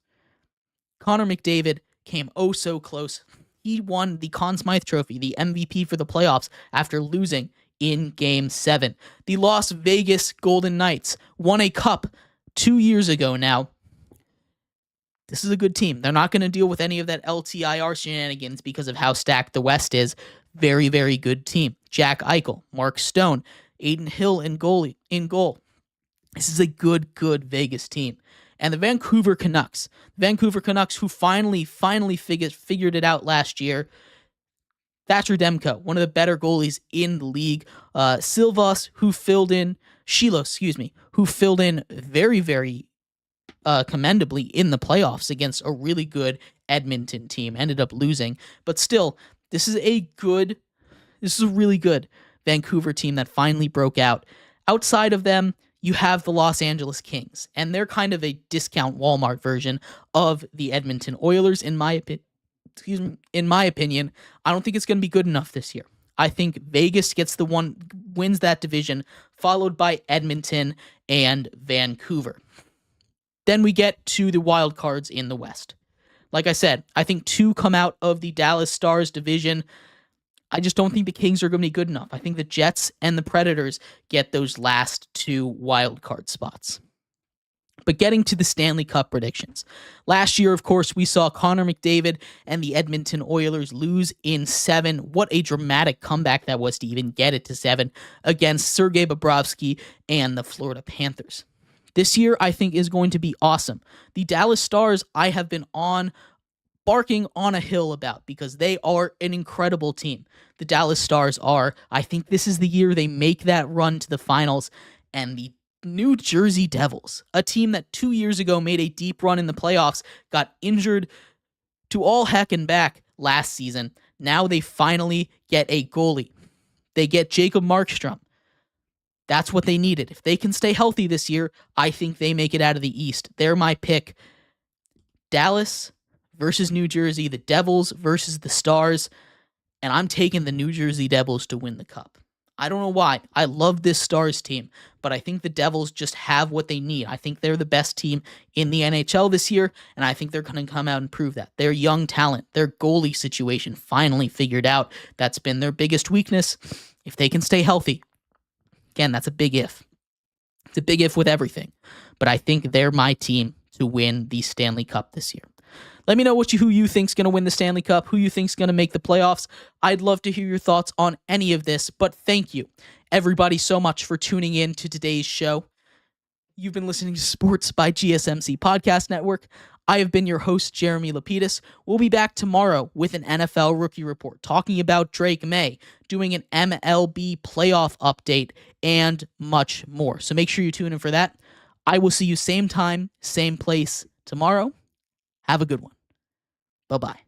Connor McDavid came oh so close. He won the Conn Smythe Trophy, the MVP for the playoffs, after losing in Game 7. The Las Vegas Golden Knights won a cup 2 years ago now. This is a good team. They're not going to deal with any of that LTIR shenanigans because of how stacked the West is. Very, very good team. Jack Eichel, Mark Stone, Aiden Hill in goal. This is a good Vegas team. And the Vancouver Canucks. Who finally figured it out last year. Thatcher Demko, one of the better goalies in the league. Silos, who filled in very, very commendably in the playoffs against a really good Edmonton team. Ended up losing. But still, this is a really good Vancouver team that finally broke out. Outside of them, you have the Los Angeles Kings, and they're kind of a discount Walmart version of the Edmonton Oilers, in my opinion. I don't think it's going to be good enough this year. I think Vegas wins that division, followed by Edmonton and Vancouver. Then we get to the wild cards in the West. Like I said, I think 2 come out of the Dallas Stars division. I just don't think the Kings are going to be good enough. I think the Jets and the Predators get those last 2 wild card spots. But getting to the Stanley Cup predictions. Last year, of course, we saw Connor McDavid and the Edmonton Oilers lose in 7. What a dramatic comeback that was to even get it to 7 against Sergei Bobrovsky and the Florida Panthers. This year, I think, is going to be awesome. The Dallas Stars, I have been barking on a hill about because they are an incredible team. The Dallas Stars are. I think this is the year they make that run to the finals. And the New Jersey Devils, a team that 2 years ago made a deep run in the playoffs, got injured to all heck and back last season. Now they finally get a goalie. They get Jacob Markstrom. That's what they needed. If they can stay healthy this year, I think they make it out of the East. They're my pick. Dallas versus New Jersey, the Devils versus the Stars, and I'm taking the New Jersey Devils to win the Cup. I don't know why. I love this Stars team, but I think the Devils just have what they need. I think they're the best team in the NHL this year, and I think they're going to come out and prove that. Their young talent, their goalie situation finally figured out. That's been their biggest weakness. If they can stay healthy, again, that's a big if. It's a big if with everything, but I think they're my team to win the Stanley Cup this year. Let me know who you think's going to win the Stanley Cup, who you think's going to make the playoffs. I'd love to hear your thoughts on any of this, but thank you, everybody, so much for tuning in to today's show. You've been listening to Sports by GSMC Podcast Network. I have been your host, Jeremy Lapidus. We'll be back tomorrow with an NFL rookie report, talking about Drake May, doing an MLB playoff update, and much more. So make sure you tune in for that. I will see you same time, same place tomorrow. Have a good one. Bye-bye.